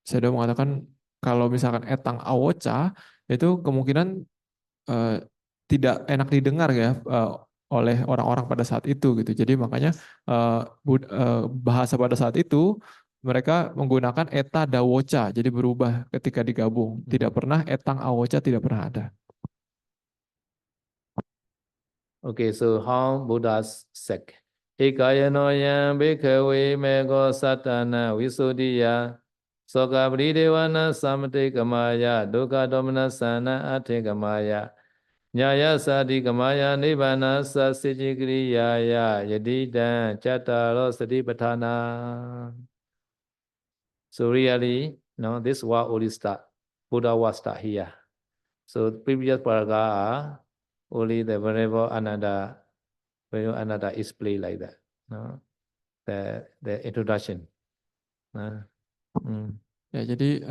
saya udah mengatakan kalau misalkan etang awoca itu kemungkinan tidak enak didengar ya oleh orang-orang pada saat itu gitu. Jadi makanya bahasa pada saat itu mereka menggunakan eta dawoca, jadi berubah ketika digabung. Tidak pernah etang awoca, tidak pernah ada. Okay, so how Buddha's said, Ekayano yam bhikkhave mego satana visuddhiya soka pridevana samate kamaya dukkha domana sana ate kamaya nyaya sadi kamaya nibbana sa sijikriya yadidan chattaro satipatthana. So really, no, this was only start. Buddha was start here. So previous paragraph only the Venerable Ananda is played like that. No? The introduction. Ya, jadi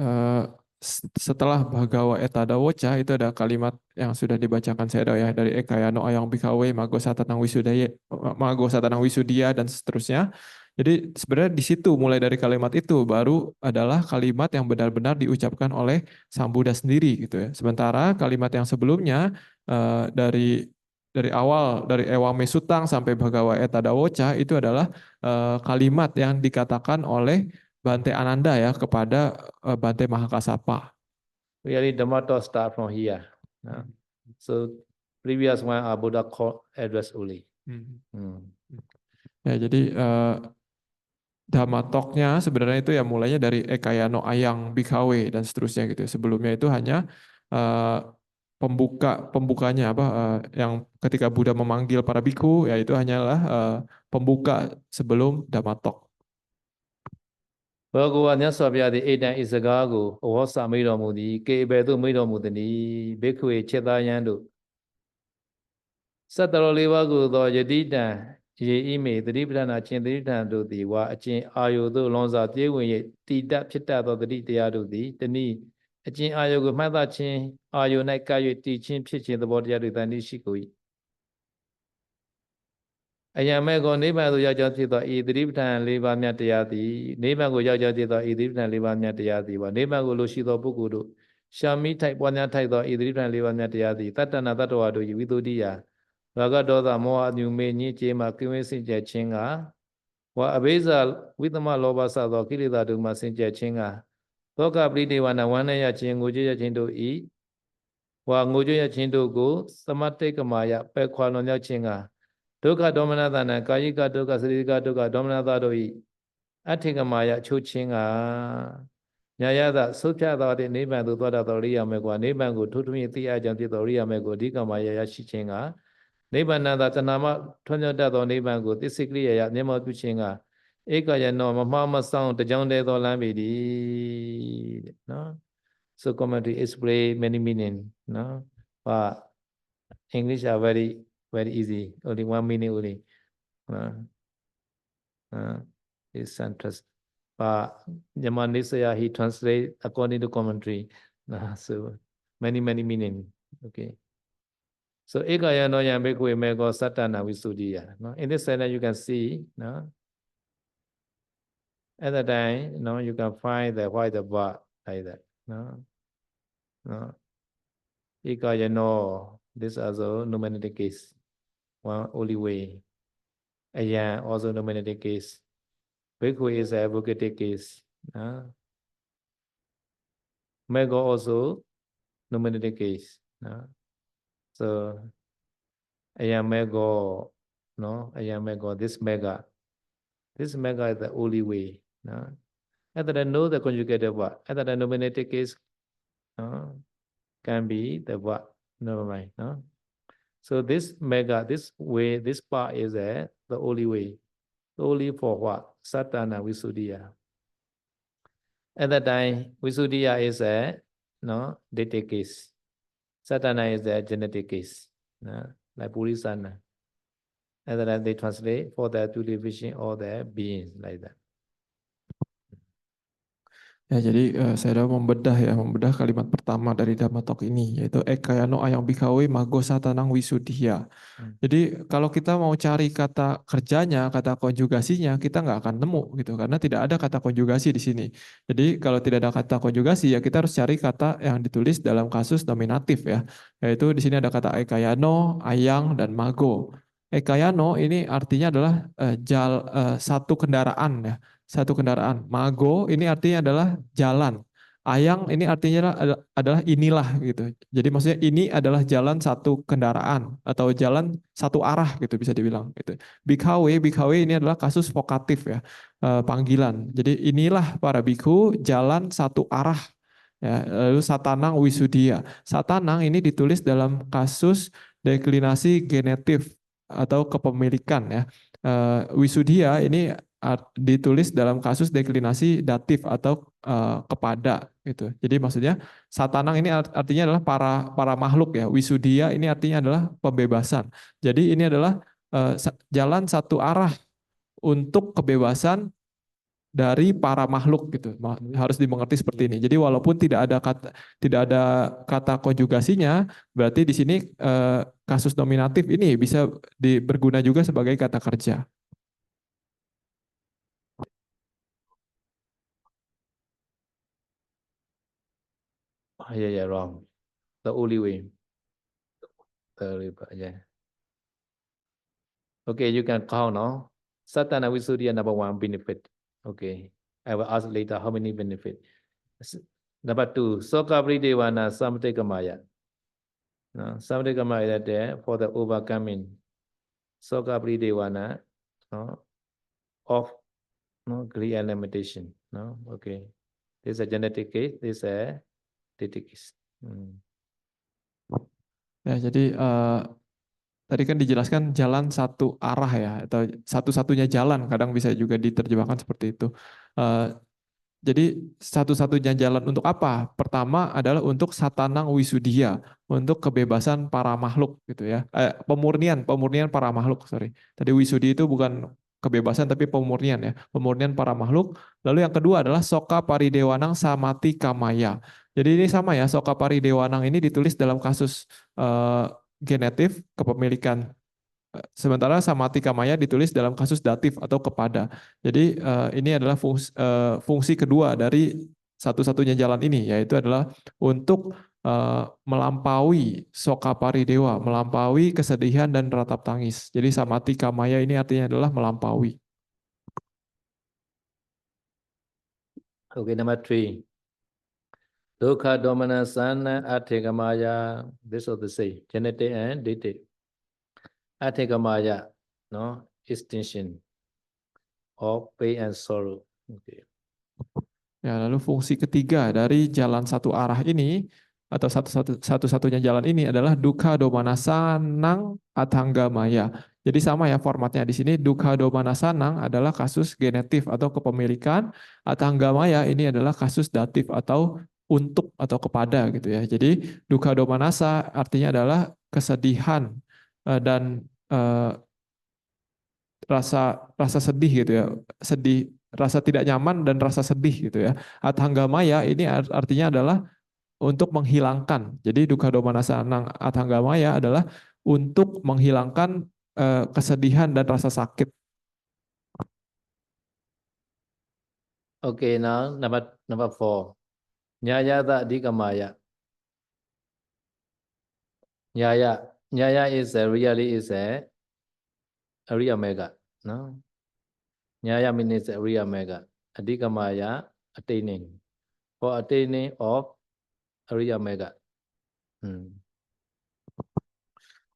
setelah Bhagawa Eta Dawoca itu ada kalimat yang sudah dibacakan saya ya dari Ekayano Ayang Bhikkhave Mago Satanang Wisudia dan seterusnya. Jadi sebenarnya di situ mulai dari kalimat itu baru adalah kalimat yang benar-benar diucapkan oleh Sang Buddha sendiri gitu ya. Sementara kalimat yang sebelumnya dari awal dari Ewame Sutang sampai Bhagawa Eta Dawoca itu adalah kalimat yang dikatakan oleh Bante Ananda ya kepada Bante Mahakasapa. Really, Dhammato start from here. So previous one are Buddha called address only. Ya, jadi Dhammatoknya sebenarnya itu ya mulainya dari Ekayano Ayang Bhikkhave dan seterusnya gitu. Sebelumnya itu hanya pembukanya yang ketika Buddha memanggil para bhikkhu ya itu hanyalah pembuka sebelum Dhammatok. ဘောဂဝါမြတ်စွာဘုရားသည်အိတံဤစကားကိုဩဝါစာမိတော်မူသည်ကေဘယ်သို့မိတော်မူသည်ဘိက္ခုေချက်သားယံတို့စတ္တရောလေးပါးကိုသောယတိတံရေဤမေတတိပဋ္ဌာနာချင်းတတိပဋ္ဌာန်တို့သည်ဝါအကျင့်အာယုသို့လွန်စွာပြေဝင်၍တိတဖြစ်တတ်သောတတိတရားတို့သည်တနည်းအကျင့်အာယုကိုမှတ်သားခြင်းအာယု၌ကပ်၍တည်ခြင်းဖြစ်ခြင်းသဘောတရားတို့တန်တိရှိကို၏အယံမဲ့ကိုနိဗ္ဗာန်သို့ရောက်ကြောင်းဖြစ်သောဤသတိပဋ္ဌာန်၄ပါးမြတ်တရားသည်နိဗ္ဗာန်ကိုရောက်ကြောင်းဖြစ်သောဤသတိပဋ္ဌာန်၄ပါးမြတ်တရားသည်နိဗ္ဗာန်ကိုလိုရှိသောပုဂ္ဂိုလ်တို့ရှာမိထိုက်ပွားများထိုက်သောဤသတိပဋ္ဌာန်၄ပါးမြတ်တရားသည်တတ္တနာတတ္တဝါတို့၏ဝိသုဒ္ဓိယရာဂဒေါသမောဟအညုမေညစ်ကြေးမှကိဝေစင်ကြယ်ခြင်းကဝါအဘိဇာဝိသမလောဘစသောကိလေသာတို့မှစင်ကြယ်ခြင်းကသောကပရိဒေဝနာဝန္နယခြင်းငိုကြွရခြင်းတို့၏ဝါငိုကြွရခြင်းတို့ကိုသမတိတ်ကမာယပယ်ခွာလွန်မြောက်ခြင်းကဒုက္ခဒေါမနသနာကာယိကဒုက္ခစရိကဒုက္ခဒေါမနသတို့၏အထိကမာယချုပ်ခြင်းကညာယသဆုဖြတ်သောတဲ့နိဗ္ဗာန်သို့သွားတတ်သောရိယာမေကွာနိဗ္ဗာန်ကိုထိုးထွင်းသိအပ်ကြောင်းဖြစ်သောရိယာမေကိုအဓိကမာယရရှိခြင်းကနိဗ္ဗာန်သာတဏမထွန်းမြောက်တတ်သောနိဗ္ဗာန်ကိုသစ္စကရိယာမျက်မှောက်ပြုခြင်းကဧကယနောမမှားမဆောင်တကြောင်တည်းသောလမ်းပေသည်နော် So commentary explain many meaning နော် but English are very easy only one meaning only is interest but Yamanisaya he translate according to commentary so many meaning okay so ekayano yan bhikkhu mego sattana visuddhiya no in this sentence you can see no at that time no you can find the why the but like that no ekayano this also nominative case one only way ayan also nominative case bhikkhu is a vocative case mego also nominative case so ayan mego no ayan mego this mega is the only way at that know the conjugative verb at that nominative case can be the verb Never mind, no? So this mega, this way, this part is the only way. Only for what? Satana Visuddhiya. At that time, Visuddhiya is a no data case. Satana is a genetic case. No? Like Purisana. And then they translate for the television or the beings like that. Ya, jadi saya udah membedah kalimat pertama dari Dhamma Talk ini, yaitu ekayano ayang bikawe mago satanang wisuddhiya. Jadi kalau kita mau cari kata kerjanya, kata konjugasinya, kita nggak akan nemu gitu, karena tidak ada kata konjugasi di sini. Jadi kalau tidak ada kata konjugasi, ya kita harus cari kata yang ditulis dalam kasus nominatif ya, yaitu di sini ada kata ekayano, ayang, dan mago. Ekayano ini artinya adalah satu kendaraan ya. Satu kendaraan. Mago ini artinya adalah jalan. Ayang ini artinya adalah inilah gitu. Jadi maksudnya ini adalah jalan satu kendaraan atau jalan satu arah gitu bisa dibilang gitu. Bikhawe ini adalah kasus vokatif ya, panggilan. Jadi inilah para bikhu jalan satu arah. Ya, lalu satanang wisuddhiya. Satanang ini ditulis dalam kasus deklinasi genetif atau kepemilikan ya. Wisuddhiya ini ditulis dalam kasus deklinasi datif atau kepada gitu. Jadi maksudnya satanang ini artinya adalah para makhluk ya. Wisuddhiya ini artinya adalah pembebasan. Jadi ini adalah jalan satu arah untuk kebebasan dari para makhluk gitu. Harus dimengerti seperti ini. Jadi walaupun tidak ada kata konjugasinya, berarti di sini kasus nominatif ini bisa berguna juga sebagai kata kerja. Yeah, wrong. The only way. The only way, yeah. Okay, you can count now. Satana Visuddhiya number 1 benefit. Okay. I will ask later how many benefit. Number 2, Soka Pridevana Samtekamaya. No, Samtekamaya is there for the overcoming. Soka Pridevana of greed and limitation. No, okay. This is a genetic case, this is a genetic case. Ya, jadi tadi kan dijelaskan jalan satu arah ya, atau satu-satunya jalan, kadang bisa juga diterjemahkan seperti itu. Jadi satu-satunya jalan untuk apa? Pertama adalah untuk satanang wisuddhiya, untuk kebebasan para makhluk gitu ya. Pemurnian para makhluk, sorry. Tadi wisuddhi itu bukan kebebasan tapi pemurnian ya, pemurnian para makhluk. Lalu yang kedua adalah soka paridewanang samati kamaya. Jadi ini sama ya, soka paridewanang ini ditulis dalam kasus genetif kepemilikan. Sementara samati kamaya ditulis dalam kasus datif atau kepada. Jadi ini adalah fungsi kedua dari satu-satunya jalan ini, yaitu adalah untuk melampaui soka paridewa, melampaui kesedihan dan ratap tangis. Jadi samati kamaya ini artinya adalah melampaui. Okay, number 3. Dukkha domanasana athekamaya. This is the same. Genetic and dative. Athekamaya, no, extinction of pain and sorrow. Okay. Ya, lalu fungsi ketiga dari jalan satu arah ini atau satu-satunya jalan ini adalah dukkha domanasanang atanggamaya. Jadi sama ya formatnya di sini, dukkha domanasanang adalah kasus genetif atau kepemilikan, atanggamaya ini adalah kasus datif atau untuk atau kepada gitu ya. Jadi dukkha domanasa artinya adalah kesedihan dan rasa sedih gitu ya, sedih, rasa tidak nyaman dan rasa sedih gitu ya. Atanggamaya ini artinya adalah untuk menghilangkan. Jadi dukkha domanasanang atanggamaya adalah untuk menghilangkan kesedihan dan rasa sakit. Okay, now number 4. Nyayata Dikamaya. Nyaya is really is a Ariya Mega. No? Nyaya means Ariya Mega. Adikamaya, attaining. For attaining of Ariya Mega.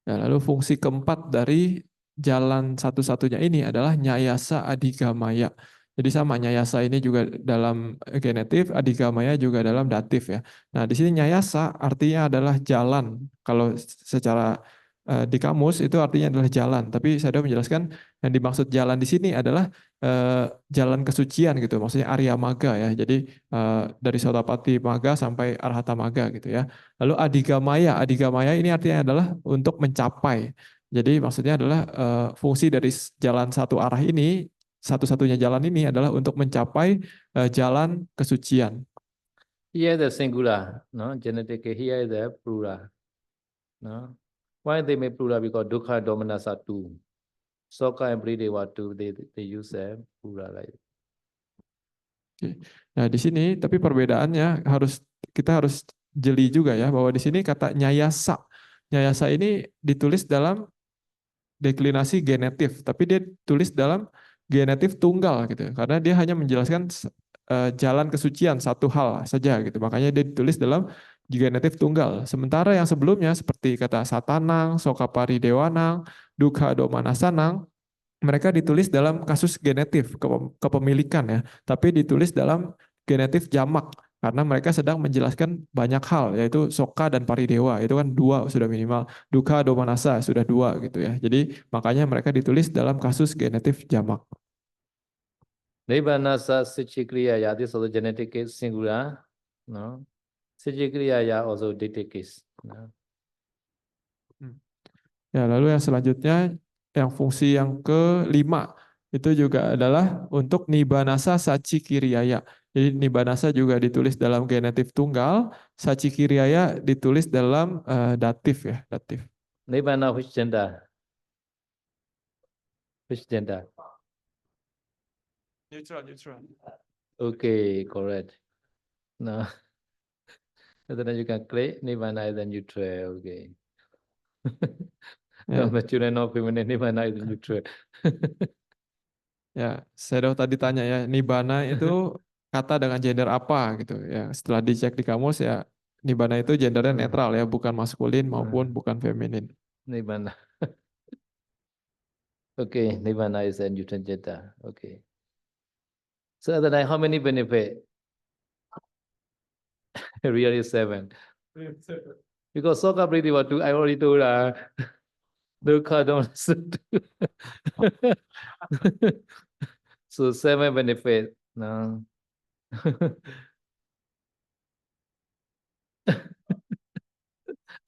Ya, lalu fungsi keempat dari jalan satu-satunya ini adalah nyayasa adigamaya. Jadi sama nyayasa ini juga dalam genetif, adigamaya juga dalam datif ya. Nah, di sini nyayasa artinya adalah jalan. Kalau secara di kamus itu artinya adalah jalan. Tapi saya menjelaskan yang dimaksud jalan di sini adalah jalan kesucian gitu. Maksudnya Arya Maga ya. Jadi dari Sotapati Maga sampai Arhata Maga gitu ya. Lalu adigamaya, adigamaya ini artinya adalah untuk mencapai. Jadi maksudnya adalah fungsi dari jalan satu arah ini, satu-satunya jalan ini adalah untuk mencapai jalan kesucian. Here is the singular, no? Genetic, here is the plural, no? Why they make plural? Because dukkha, domanassa two. Soka and Prideva two, they use a plural like. Oke. Nah, di sini tapi perbedaannya kita harus jeli juga ya bahwa di sini kata nyayasa. Nyayasa ini ditulis dalam deklinasi genetif, tapi dia tulis dalam genetif tunggal gitu. Karena dia hanya menjelaskan jalan kesucian satu hal saja gitu. Makanya dia ditulis dalam genetif tunggal. Sementara yang sebelumnya seperti kata satanang, sokapari dewanang, dukha domanasanang, mereka ditulis dalam kasus genetif kepemilikan ya, tapi ditulis dalam genetif jamak karena mereka sedang menjelaskan banyak hal yaitu soka dan paridewa itu kan dua sudah minimal, dukkha domanassa sudah dua gitu ya. Jadi makanya mereka ditulis dalam kasus genetif jamak. Nibbanasa Sichikriya, this also genetic case singular, no? Sichikriya also dative case. No? Ya, lalu yang selanjutnya yang fungsi yang kelima itu juga adalah untuk Nibbanasa Sachikiriyaya. Jadi Nibbanasa juga ditulis dalam genetif tunggal, Sachikiriyaya ditulis dalam datif ya, datif. Nibbana which gender? Which gender? Neutral, neutral. Okay, correct. No. Then you can click Nibbana is the neutral, okay. Ya, No masculine, no feminine, Nibbana is the neutral. ya, saya tadi tanya ya, Nibbana itu kata dengan gender apa gitu ya. Setelah dicek di kamus ya, Nibbana itu gendernya netral ya, bukan maskulin maupun bukan feminin. Nibbana. Okay, Nibbana is a neutral gender. Okay. So other than how many benefit? Really seven. Because Soka Priti was two, I already told Dukkha don't So seven benefit. No.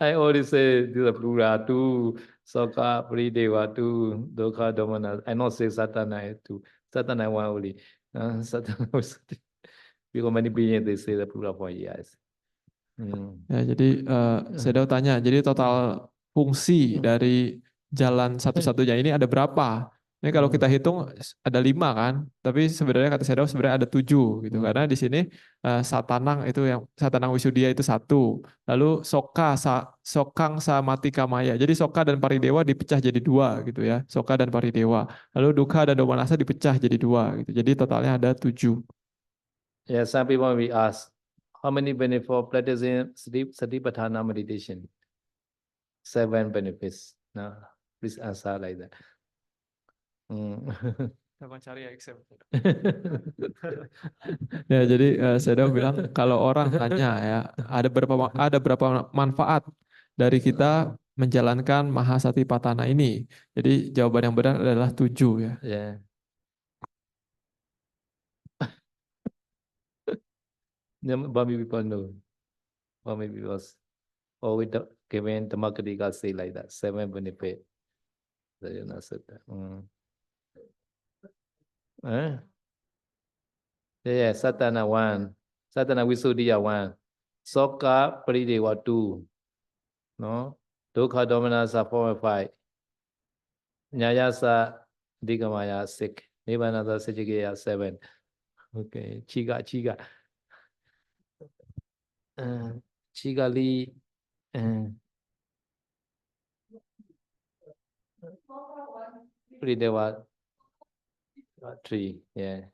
I already say this is plural two, Soka Prideva two, Dukkha Domana. I not say Satana two. Satana one only. Satana was because many beings they say the plural for years. Ya, jadi saya tanya, jadi total fungsi dari jalan satu-satunya ini ada berapa? Ini kalau kita hitung ada 5 kan, tapi sebenarnya kata Sedaw sebenarnya ada 7 gitu. Karena di sini Satanang itu yang Satanang Wisudia itu 1, lalu Sokang Samatika Maya. Jadi Soka dan Paridewa dipecah jadi 2 gitu ya, Soka dan Paridewa. Lalu Dukkha dan Domanassa dipecah jadi 2 gitu. Jadi totalnya ada 7. Yeah, some people will ask, how many benefits for practicing Satipatthana meditation? 7 benefits. No, please answer like that. Cari example. Ya, jadi saya bilang kalau orang tanya ya, ada berapa manfaat dari kita menjalankan Mahasatipatthana ini. Jadi jawaban yang benar adalah 7 ya. Yeah. Bami people know. Bami people always given Dhammakadika say like that. 7 benefit. You know, said that. Yeah, Satana 1. Satana Visuddhiya 1. Soka Paridewa 2. No? Dukkha Domanassa 4 and 5. Nyayasa Digamaya 6. Nibbanasa Sachikiraya 7. Okay. Chiga. Chigali. Prideva 3. Yeah.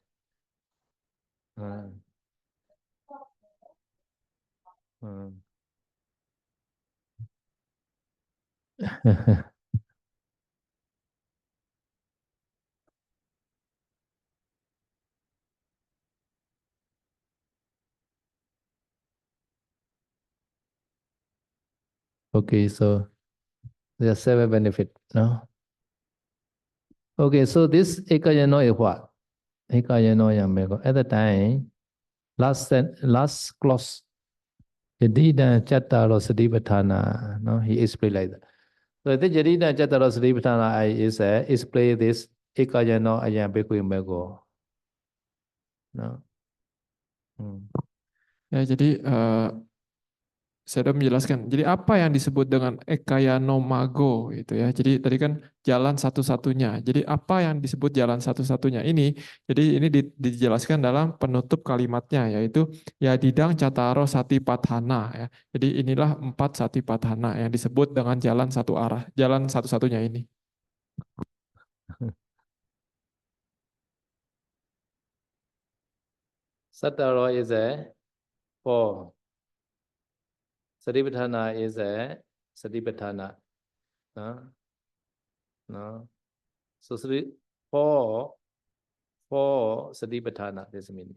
Okay, so there are 7 benefits, no? Okay, so this ekayano is what? Ekayano yamego. At the time, last clause, Jadida Chattaro Satipatthana, no? He explained like that. So the Jadida Chattaro Satipatthana is explain this ekayano ayambeko mego. No? Ya, jadi saya sudah menjelaskan. Jadi apa yang disebut dengan ekayanomago itu ya. Jadi tadi kan jalan satu-satunya. Jadi apa yang disebut jalan satu-satunya ini? Jadi ini dijelaskan dalam penutup kalimatnya yaitu ya didang cataro satipatthana ya. Jadi inilah 4 satipatthana yang disebut dengan jalan satu arah, jalan satu-satunya ini. Sattaro is a 4. Satipatthana is a Satipatthana. No. So 4 Satipatthana, this means.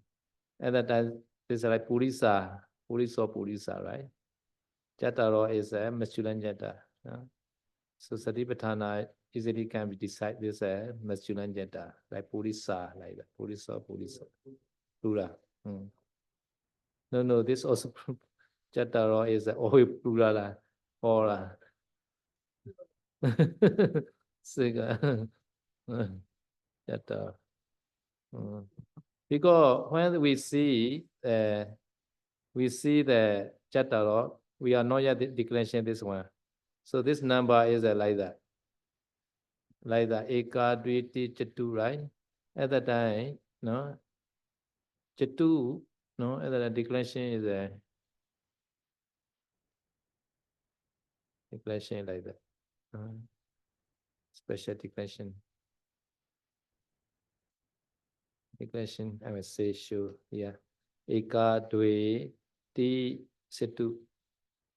At that time, this is like Purisa, right? Chattaro is a masculine gender. So Satipatthana easily can be decided as a masculine gender, like Purisa, like that. Purisa. Plural. No, this also Chattaro is always plural. Or Chattaro. Because when we see the Chattaro, we are not yet declaring this one. So this number is like that. Like that, Eka, Dviti, Chatu, right? At that time, no? Chatu, no? At that declaration is a declaration like that. Special declaration. Declaration, I will say sure. Yeah. Eka, Dviti, Chatu.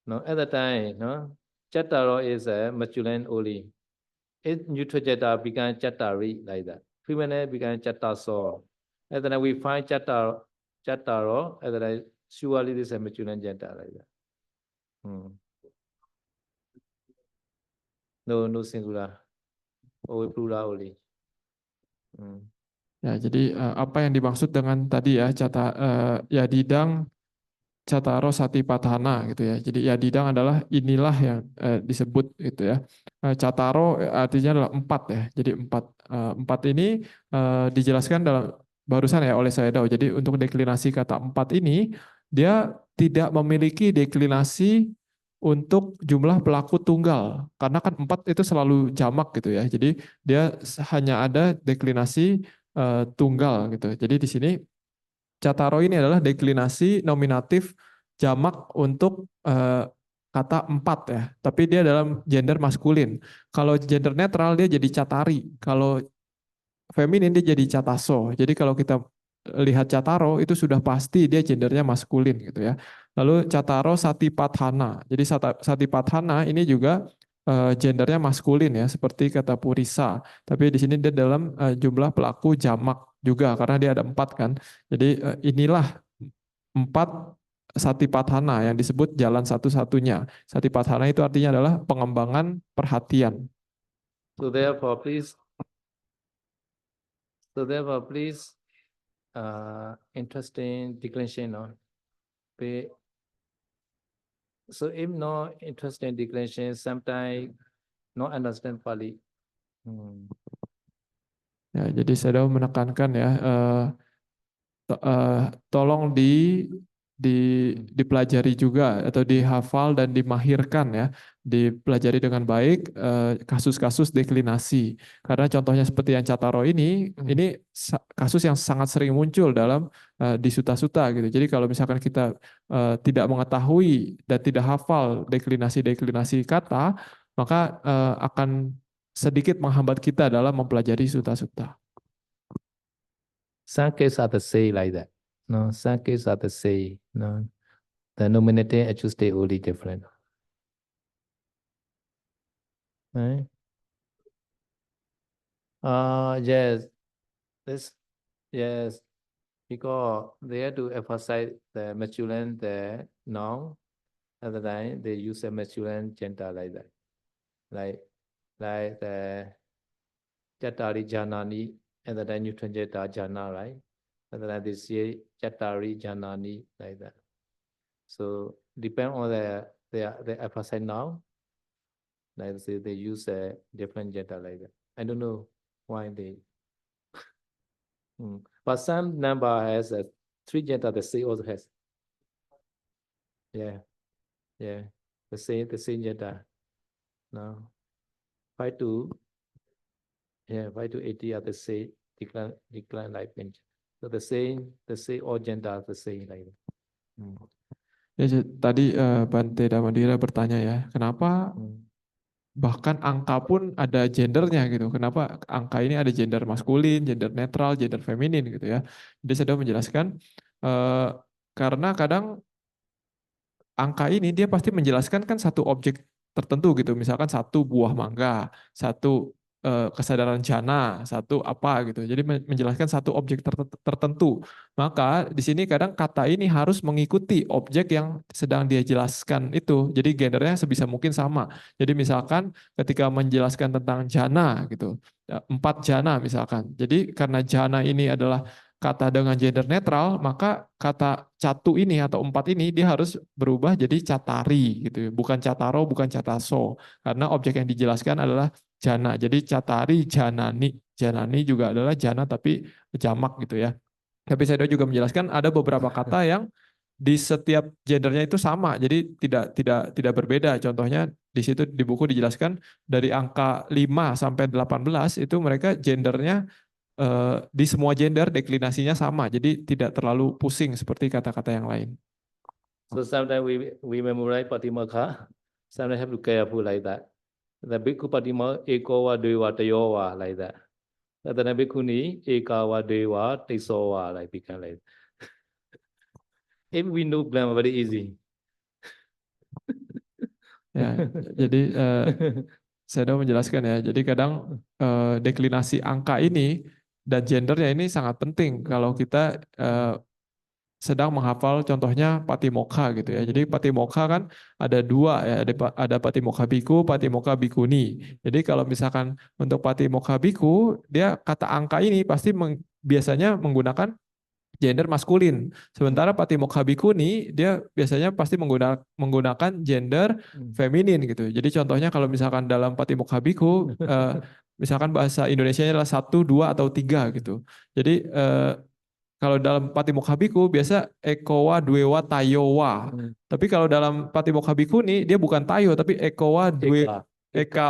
No, at that time, no? Chattaro is a masculine only. It neutral jeta began chattari like that. Feminine began chattaso. And then we find chattaro, and then surely this is a masculine gender like that. No singular. Oh, plural only. Ya, jadi apa yang dimaksud dengan tadi ya ya didang Cataro Satipatthana gitu ya. Jadi ya didang adalah inilah yang disebut gitu ya. Cataro artinya adalah 4 ya. Jadi 4 ini dijelaskan dalam barusan ya oleh Sayadaw. Jadi untuk deklinasi kata 4 ini dia tidak memiliki deklinasi untuk jumlah pelaku tunggal karena kan 4 itu selalu jamak gitu ya. Jadi dia hanya ada deklinasi tunggal gitu. Jadi di sini Cataro ini adalah deklinasi nominatif jamak untuk kata 4 ya. Tapi dia dalam gender maskulin. Kalau gender netral dia jadi catari. Kalau feminin dia jadi cataso. Jadi kalau kita lihat Cataro itu sudah pasti dia gendernya maskulin gitu ya. Lalu Cataro Satipatthana. Jadi Satipatthana ini juga gendernya maskulin ya, seperti kata Purisa. Tapi di sini dia dalam jumlah pelaku jamak juga karena dia ada 4 kan. Jadi inilah 4 Satipatthana yang disebut jalan satu-satunya. Satipatthana itu artinya adalah pengembangan perhatian. So therefore, please interesting declaration, no? So if no interesting declaration, sometimes not understand Pali. Ya, jadi saya menekankan ya, tolong dipelajari juga atau dihafal dan dimahirkan ya, dipelajari dengan baik kasus-kasus deklinasi. Karena contohnya seperti yang Cataro ini kasus yang sangat sering muncul dalam di suta-suta gitu. Jadi kalau misalkan kita tidak mengetahui dan tidak hafal deklinasi kata, maka akan sedikit menghambat kita dalam mempelajari suta-suta. Some cases are the same like that. No, some cases are the same. No, the nominative adjusted only different. Right? Yes, because they have to emphasize the masculine, the noun, at the time they use a masculine gender like that. Like the Chattari Janani, at the time Newton Jetta Jana, right? At the time they say Chattari Janani like that. So depend on the emphasize now. Like they use a different gender like that. I don't know why they. But some number has a 3 gender. The same also has. Yeah, the same gender. No, 5 to 80 are the same decline like bench. So the same all gender are the same like that. Ya, tadi Bante Damadira bertanya ya, kenapa bahkan angka pun ada gendernya gitu. Kenapa angka ini ada gender maskulin, gender netral, gender feminin gitu ya. Dia sudah menjelaskan karena kadang angka ini dia pasti menjelaskan kan satu objek tertentu gitu. Misalkan satu buah mangga, satu kesadaran jana, satu apa gitu. Jadi menjelaskan satu objek tertentu. Maka di sini kadang kata ini harus mengikuti objek yang sedang dia jelaskan itu. Jadi gendernya sebisa mungkin sama. Jadi misalkan ketika menjelaskan tentang jana gitu, 4 jana misalkan. Jadi karena jana ini adalah kata dengan gender netral, maka kata catu ini atau 4 ini dia harus berubah jadi catari gitu. Bukan cataro, bukan cataso. Karena objek yang dijelaskan adalah jana. Jadi catari, janani. Janani juga adalah jana tapi jamak gitu ya. Tapi saya juga menjelaskan ada beberapa kata yang di setiap gendernya itu sama. Jadi tidak berbeda. Contohnya di situ di buku dijelaskan dari angka 5 sampai 18 itu mereka gendernya di semua gender deklinasinya sama. Jadi tidak terlalu pusing seperti kata-kata yang lain. So sometimes we memorize Patimokha. Sometimes have to careful like that. The bhikkhu Patima Ekowa Dewa Tayowa like that. The bhikkhuni Ekawa Dewa Tisowa like become like that. If we know Brahma very easy. Ya, jadi saya sudah menjelaskan ya. Jadi kadang deklinasi angka ini dan gendernya ini sangat penting kalau kita sedang menghafal contohnya Patimokkha gitu ya. Jadi Patimokkha kan ada 2 ya, ada Patimokkha Bhikkhu, Patimokkha Bhikkhuni. Jadi kalau misalkan untuk Patimokkha Bhikkhu, dia kata angka ini pasti biasanya menggunakan gender maskulin. Sementara Patimokkha Bhikkhuni dia biasanya pasti menggunakan gender feminin gitu. Jadi contohnya kalau misalkan dalam Patimokkha Bhikkhu misalkan bahasa Indonesianya adalah 1, 2 atau 3 gitu. Jadi kalau dalam Patimokkha Bhikkhu biasa ekowa, duewa, tayowa. Tapi kalau dalam Patimokkha Bhikkhuni dia bukan tayo tapi ekowa,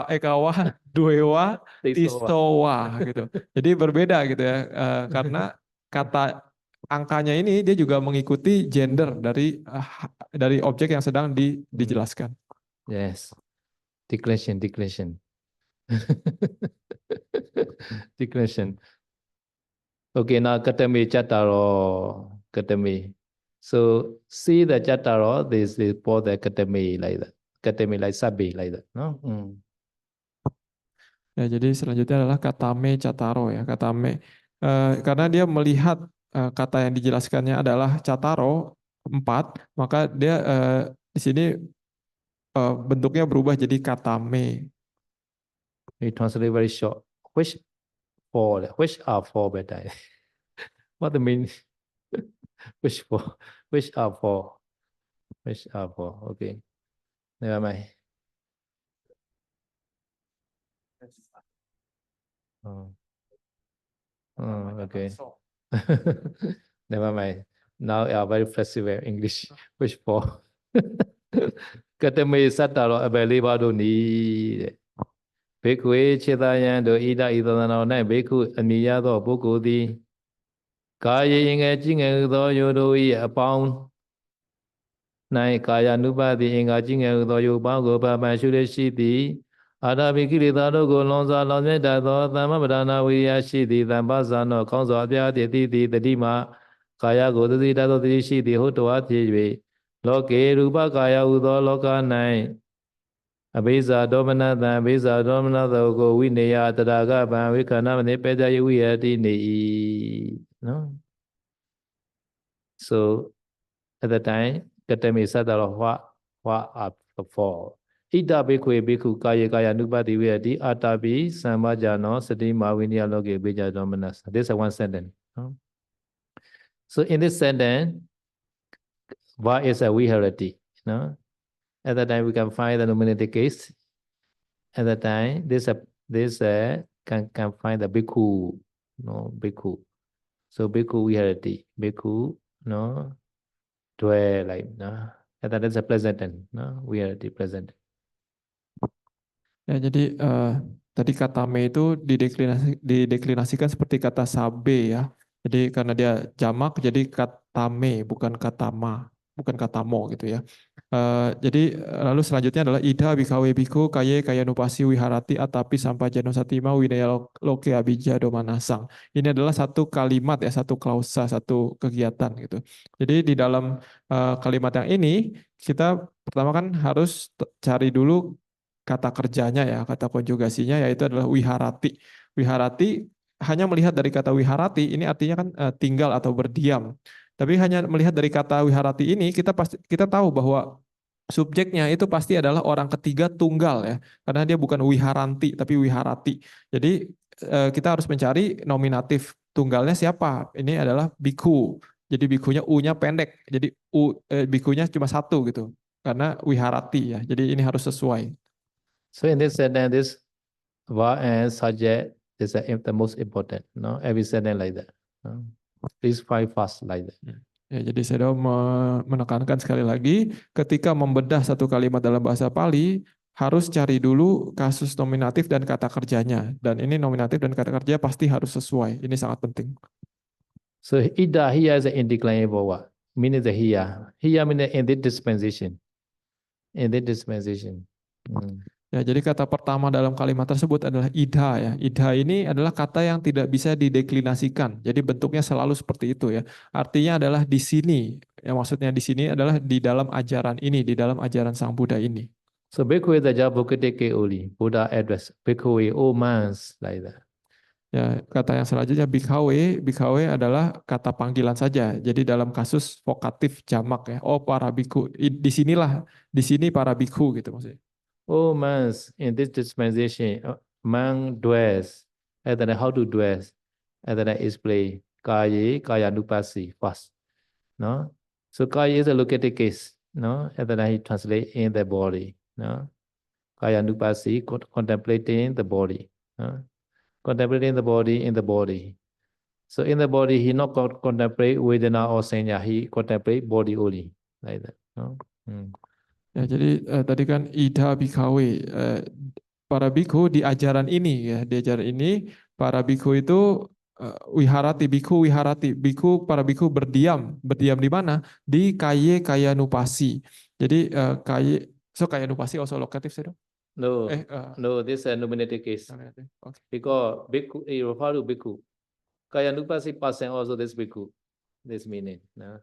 ekawa, duewa, tisowa gitu. Jadi berbeda gitu ya. Karena kata angkanya ini dia juga mengikuti gender dari objek yang sedang dijelaskan. Yes. Declaration. Declaration. Okay, now Katami Chattaro. Katami. So see the Chattaro, this is for the Katami like that. Katami like Sabi like that. No? Ya, jadi selanjutnya adalah katame cataro ya. Katame karena dia melihat kata yang dijelaskannya adalah cataro 4, maka dia di sini bentuknya berubah jadi katame. We translate very short. Which are four better? What the mean? Which are four? Okay. Never mind. Okay. Never mind. Now you are very flexible English. Which four? Katame Sattaro Abeliba do ni. Bhikkhu Chetayan do Ida Idana na Bhikkhu Amiyado Bukudi. Kaya inga jinga do yodo a pound. Nai Kaya Nubadi inga jinga do you bango Baba Shudeshiti. Ada Bikiri Dado go Lonza Loneta do Tamabadana Wiyashiti, Tambasano, Conso Abia de Dima, Kaya go to the Dado Dishi, the Hoto Ati, Loke Ruba Kaya Udo Loka Nine. Abisa Domina than Bisa Domina go Winea Tadaga Ban Wikana Nepeda Yui. No. So at the time, Katami Sadara what are the four? Ida bhikkhu bhikkhu kaya kaya nupati vihati atapi samajano satima viniya loke bijado manasa. This is one sentence. So in this sentence, what is a viharati? No? At that time we can find the nominative case. At that time, this can find the bhikkhu, no bhikkhu. So bhikkhu viharati, bhikkhu, no, dwell like, no. And that is a present tense, no, viharati present. Ya, jadi tadi kata me itu dideklinasikan seperti kata sabe ya. Jadi karena dia jamak, jadi kata me bukan kata ma, bukan kata mo gitu ya. Jadi lalu selanjutnya adalah ida bikawe biku kaye kaya nupasi wiharati atapi sampajano satima winaya loke abijado manasang. Ini adalah satu kalimat ya, satu klausa, satu kegiatan gitu. Jadi di dalam kalimat yang ini kita pertama kan harus cari dulu kata kerjanya ya, kata konjugasinya yaitu adalah wiharati. Wiharati hanya melihat dari kata wiharati ini artinya kan tinggal atau berdiam. Tapi hanya melihat dari kata wiharati ini kita tahu bahwa subjeknya itu pasti adalah orang ketiga tunggal ya, karena dia bukan wiharanti tapi wiharati. Jadi kita harus mencari nominatif tunggalnya siapa. Ini adalah biku. Jadi bikunya u-nya pendek. Jadi bikunya cuma satu gitu. Karena wiharati ya. Jadi ini harus sesuai. So in this sentence, this verb and subject is the most important. No, every sentence like that. No? Please find fast like that. Ya, jadi saya menekankan sekali lagi, ketika membedah satu kalimat dalam bahasa Pali, harus cari dulu kasus nominatif dan kata kerjanya. Dan ini nominatif dan kata kerja pasti harus sesuai. Ini sangat penting. So ida here is an indeclinable word, meaning the here. Here meaning in this dispensation. In this dispensation. Ya, jadi kata pertama dalam kalimat tersebut adalah idha ya. Idha ini adalah kata yang tidak bisa dideklinasikan. Jadi bentuknya selalu seperti itu ya. Artinya adalah di sini. Yang maksudnya di sini adalah di dalam ajaran ini, di dalam ajaran Sang Buddha ini. So bhikkhu is the jabukateke oli, Buddha address. Bhikkhu o mans like that. Ya, kata yang selanjutnya bikawe adalah kata panggilan saja. Jadi dalam kasus vokatif jamak ya. Oh para bhikkhu. Di sini para bhikkhu gitu maksudnya. Oh, mans, in this dispensation, man dwells, and then how to dwell, and then explain, kaya nupasi, first, no? So kaya is a located case, no? And then he translate in the body, no? Kaya nupasi, contemplating the body, no? Contemplating the body in the body. So in the body, he not contemplate Vedana or Sanya, he contemplate body only, like that, no? Ya, jadi tadi kan ida bikawe, para bhikkhu di ajaran ini ya, di ajaran ini para bhikkhu itu wiharati, bhikkhu wiharati, bhikkhu para bhikkhu berdiam di mana? Di kaya nupasi. Jadi kaya nupasi also locative sih dong? No, no, this is a nominative case. Okay. Because bhikkhu, it refer to bhikkhu. Kaya nupasi person also this bhikkhu, this meaning. No?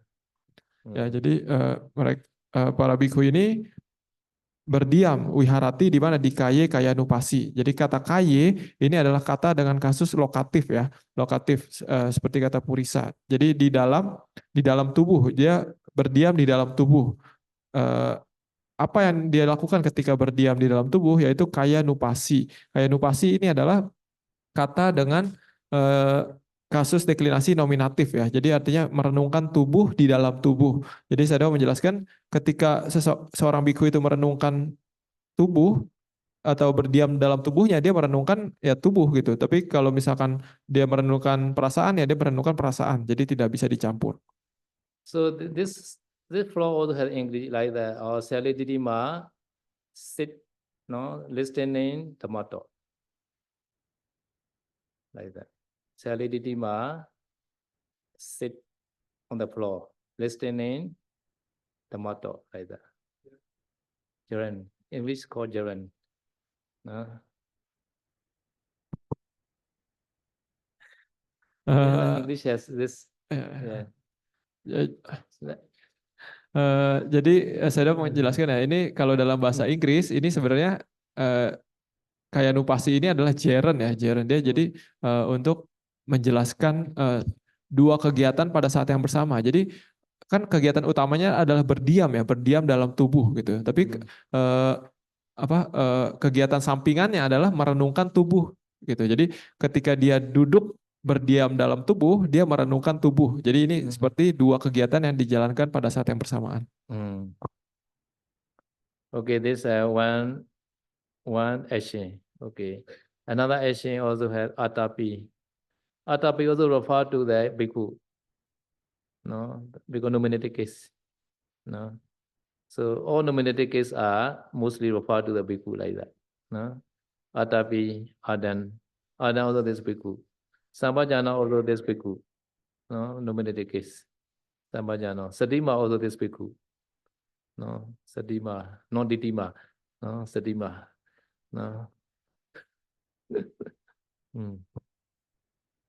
Ya, jadi mereka para bhikkhu ini berdiam wiharati di mana di kaya nupasi. Jadi kata kaye ini adalah kata dengan kasus lokatif ya, lokatif seperti kata purisa. Jadi di dalam tubuh, dia berdiam di dalam tubuh. Apa yang dia lakukan ketika berdiam di dalam tubuh yaitu kaya nupasi. Kaya nupasi ini adalah kata dengan kasus deklinasi nominatif ya. Jadi artinya merenungkan tubuh di dalam tubuh. Jadi saya menjelaskan ketika seorang bhikkhu itu merenungkan tubuh atau berdiam dalam tubuhnya, dia merenungkan ya tubuh gitu. Tapi kalau misalkan dia merenungkan perasaan ya dia merenungkan perasaan. Jadi tidak bisa dicampur. So this flow also has English like that. Or Salididima sit, no, listening tomato. Like that. Salididima sit on the floor, listening tomato, like that. Jaran. English called Jaran. English has this. Yeah. Jadi saya mau menjelaskan ya, ini kalau dalam bahasa Inggris ini sebenarnya kaya nupasi ini adalah gerund ya, gerund dia jadi untuk menjelaskan dua kegiatan pada saat yang bersama. Jadi kan kegiatan utamanya adalah berdiam ya, berdiam dalam tubuh gitu. Tapi kegiatan sampingannya adalah merenungkan tubuh gitu. Jadi ketika dia duduk berdiam dalam tubuh, dia merenungkan tubuh. Jadi ini seperti dua kegiatan yang dijalankan pada saat yang bersamaan. Okay, this one action. Okay, another action also has atapi. Atapi also refer to the bhikkhu. No, bhikkhu nominative case. No, so all nominative cases are mostly referred to the bhikkhu like that. No, atapi, adan also this bhikkhu. Sambhajana also this bhikkhu. No, nominative case. Sambhajana. Sadima also this bhikkhu. No, sadima, non ditima. No, sadima. No.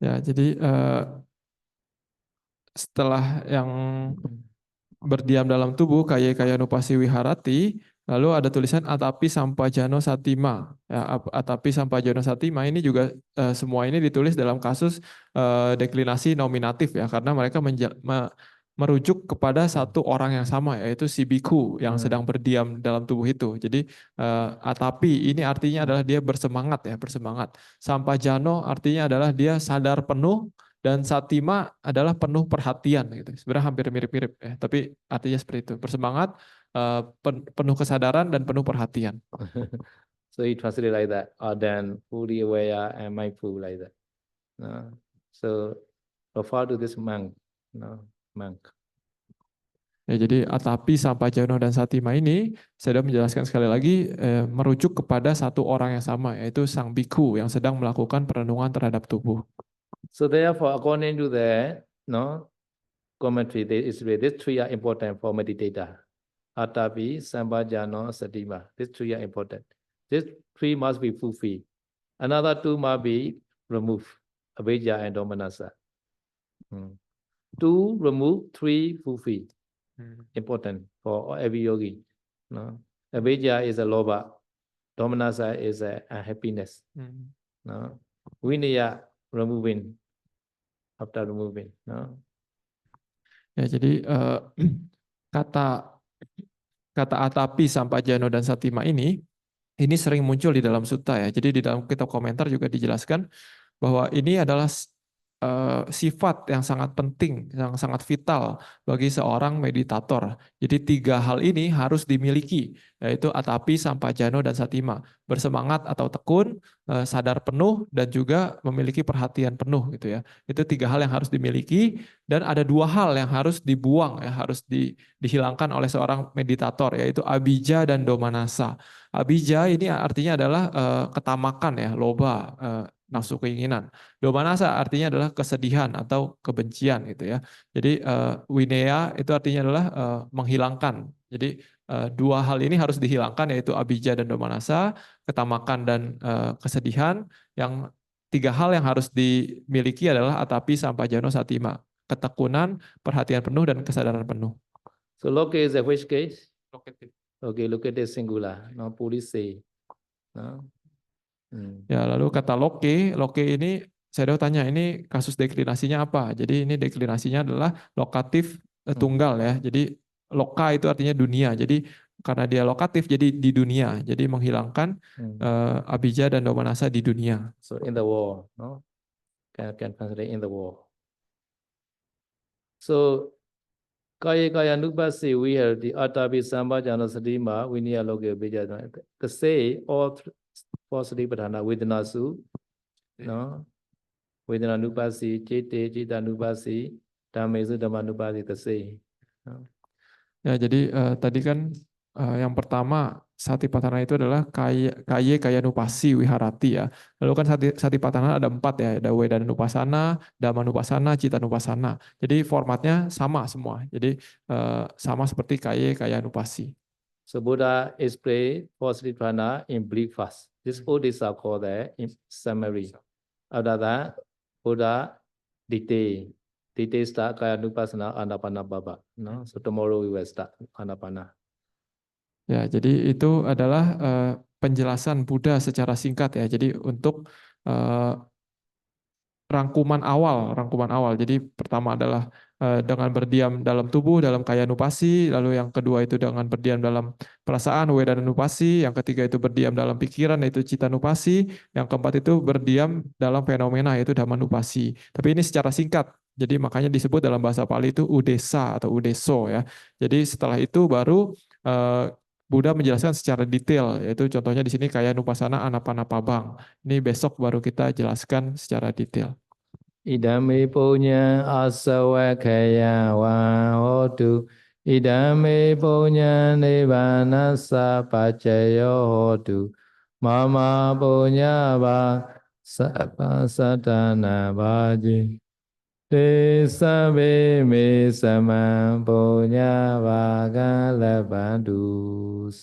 Ya, jadi setelah yang berdiam dalam tubuh kaya nupasi wiharati, lalu ada tulisan atapi sampajano satima. Ya, atapi sampajano satima ini juga semua ini ditulis dalam kasus deklinasi nominatif ya, karena mereka merujuk kepada satu orang yang sama, yaitu si bhikkhu yang sedang berdiam dalam tubuh itu. Jadi atapi ini artinya adalah dia bersemangat ya, bersemangat. Sampajano artinya adalah dia sadar penuh, dan satima adalah penuh perhatian gitu. Sebenarnya hampir mirip-mirip ya, tapi artinya seperti itu. Bersemangat, penuh kesadaran dan penuh perhatian. So he translated like that, then fully aware and mindful like that. No? So refer to this monk. No? Monk. Ya, jadi atapi, sampajano, dan satima ini saya sudah menjelaskan sekali lagi merujuk kepada satu orang yang sama, yaitu sang bhikkhu yang sedang melakukan perenungan terhadap tubuh. So therefore, according to the commentary, these three are important for meditator. Atapi, sampajano, satima. These three are important. These three must be fulfilled. Another two must be removed. Avijja and domanassa. Two remove, three fulfill. Important for every yogi. No? Avijja is a lobha. Domanassa is a unhappiness. No? Vinaya, removing. After removing. No? Ya, jadi kata atapi, sampajano, dan satima ini sering muncul di dalam sutta ya. Jadi di dalam kitab komentar juga dijelaskan bahwa ini adalah sifat yang sangat penting, yang sangat vital bagi seorang meditator. Jadi tiga hal ini harus dimiliki, yaitu atapi, sampajano, dan satima. Bersemangat atau tekun, sadar penuh, dan juga memiliki perhatian penuh gitu ya. Itu tiga hal yang harus dimiliki, dan ada dua hal yang harus dibuang, ya, harus dihilangkan oleh seorang meditator, yaitu abijja dan domanassa. Abijja ini artinya adalah ketamakan ya, loba, nafsu keinginan. Domanassa artinya adalah kesedihan atau kebencian gitu ya. Jadi vinaya itu artinya adalah menghilangkan. Jadi dua hal ini harus dihilangkan, yaitu abijja dan domanassa, ketamakan dan kesedihan. Yang tiga hal yang harus dimiliki adalah atapi, sampajano, satima. Ketekunan, perhatian penuh, dan kesadaran penuh. So loke is a which case? Locative. Okay, locative singular. No, police say. No? Ya, lalu kata loke ini saya udah tanya, ini kasus deklinasinya apa? Jadi ini deklinasinya adalah lokatif tunggal ya. Jadi loka itu artinya dunia. Jadi karena dia lokatif, jadi di dunia. Jadi menghilangkan abijja dan domanassa di dunia. So in the world, no? Can translate in the world. So kaya nupasi viharati atapi, sampajano, satima, vinaya, loke, abijja. To say all for Satipatthana, Vedanasu, no? Vedana nupasi, Cita nupasi, Dhammesu, Dhamma nupasi, the same. No? Ya, jadi tadi kan yang pertama Satipatthana itu adalah kaya nupasi wiharati ya. Lalu kan Satipatthana ada 4 ya, ada Vedana nupasana, Dhamma nupasana, Cita nupasana. Jadi formatnya sama semua. Jadi sama seperti kaya nupasi. So Buddha explained for Satipatthana in brief first. This all these are called the summary. After that, Buddha detail start kaya nupasana, anapana baba. No? So tomorrow we will start anapana. Ya, jadi itu adalah penjelasan Buddha secara singkat ya. Jadi untuk rangkuman awal. Jadi pertama adalah dengan berdiam dalam tubuh, dalam kaya nupasi, lalu yang kedua itu dengan berdiam dalam perasaan, wedana nupasi, yang ketiga itu berdiam dalam pikiran, yaitu cita nupasi, yang keempat itu berdiam dalam fenomena, yaitu dhamma nupasi. Tapi ini secara singkat, jadi makanya disebut dalam bahasa Pali itu udesa atau udeso ya. Jadi setelah itu baru Buddha menjelaskan secara detail, yaitu contohnya di sini kaya nupasana anapanapabang. Ini besok baru kita jelaskan secara detail. Idame punya asawakaya wa hotu. Idame punya nibbana sapacayo hotu. Mama punya ba sadana baji. Te sabe me sama punya vaga lebandu.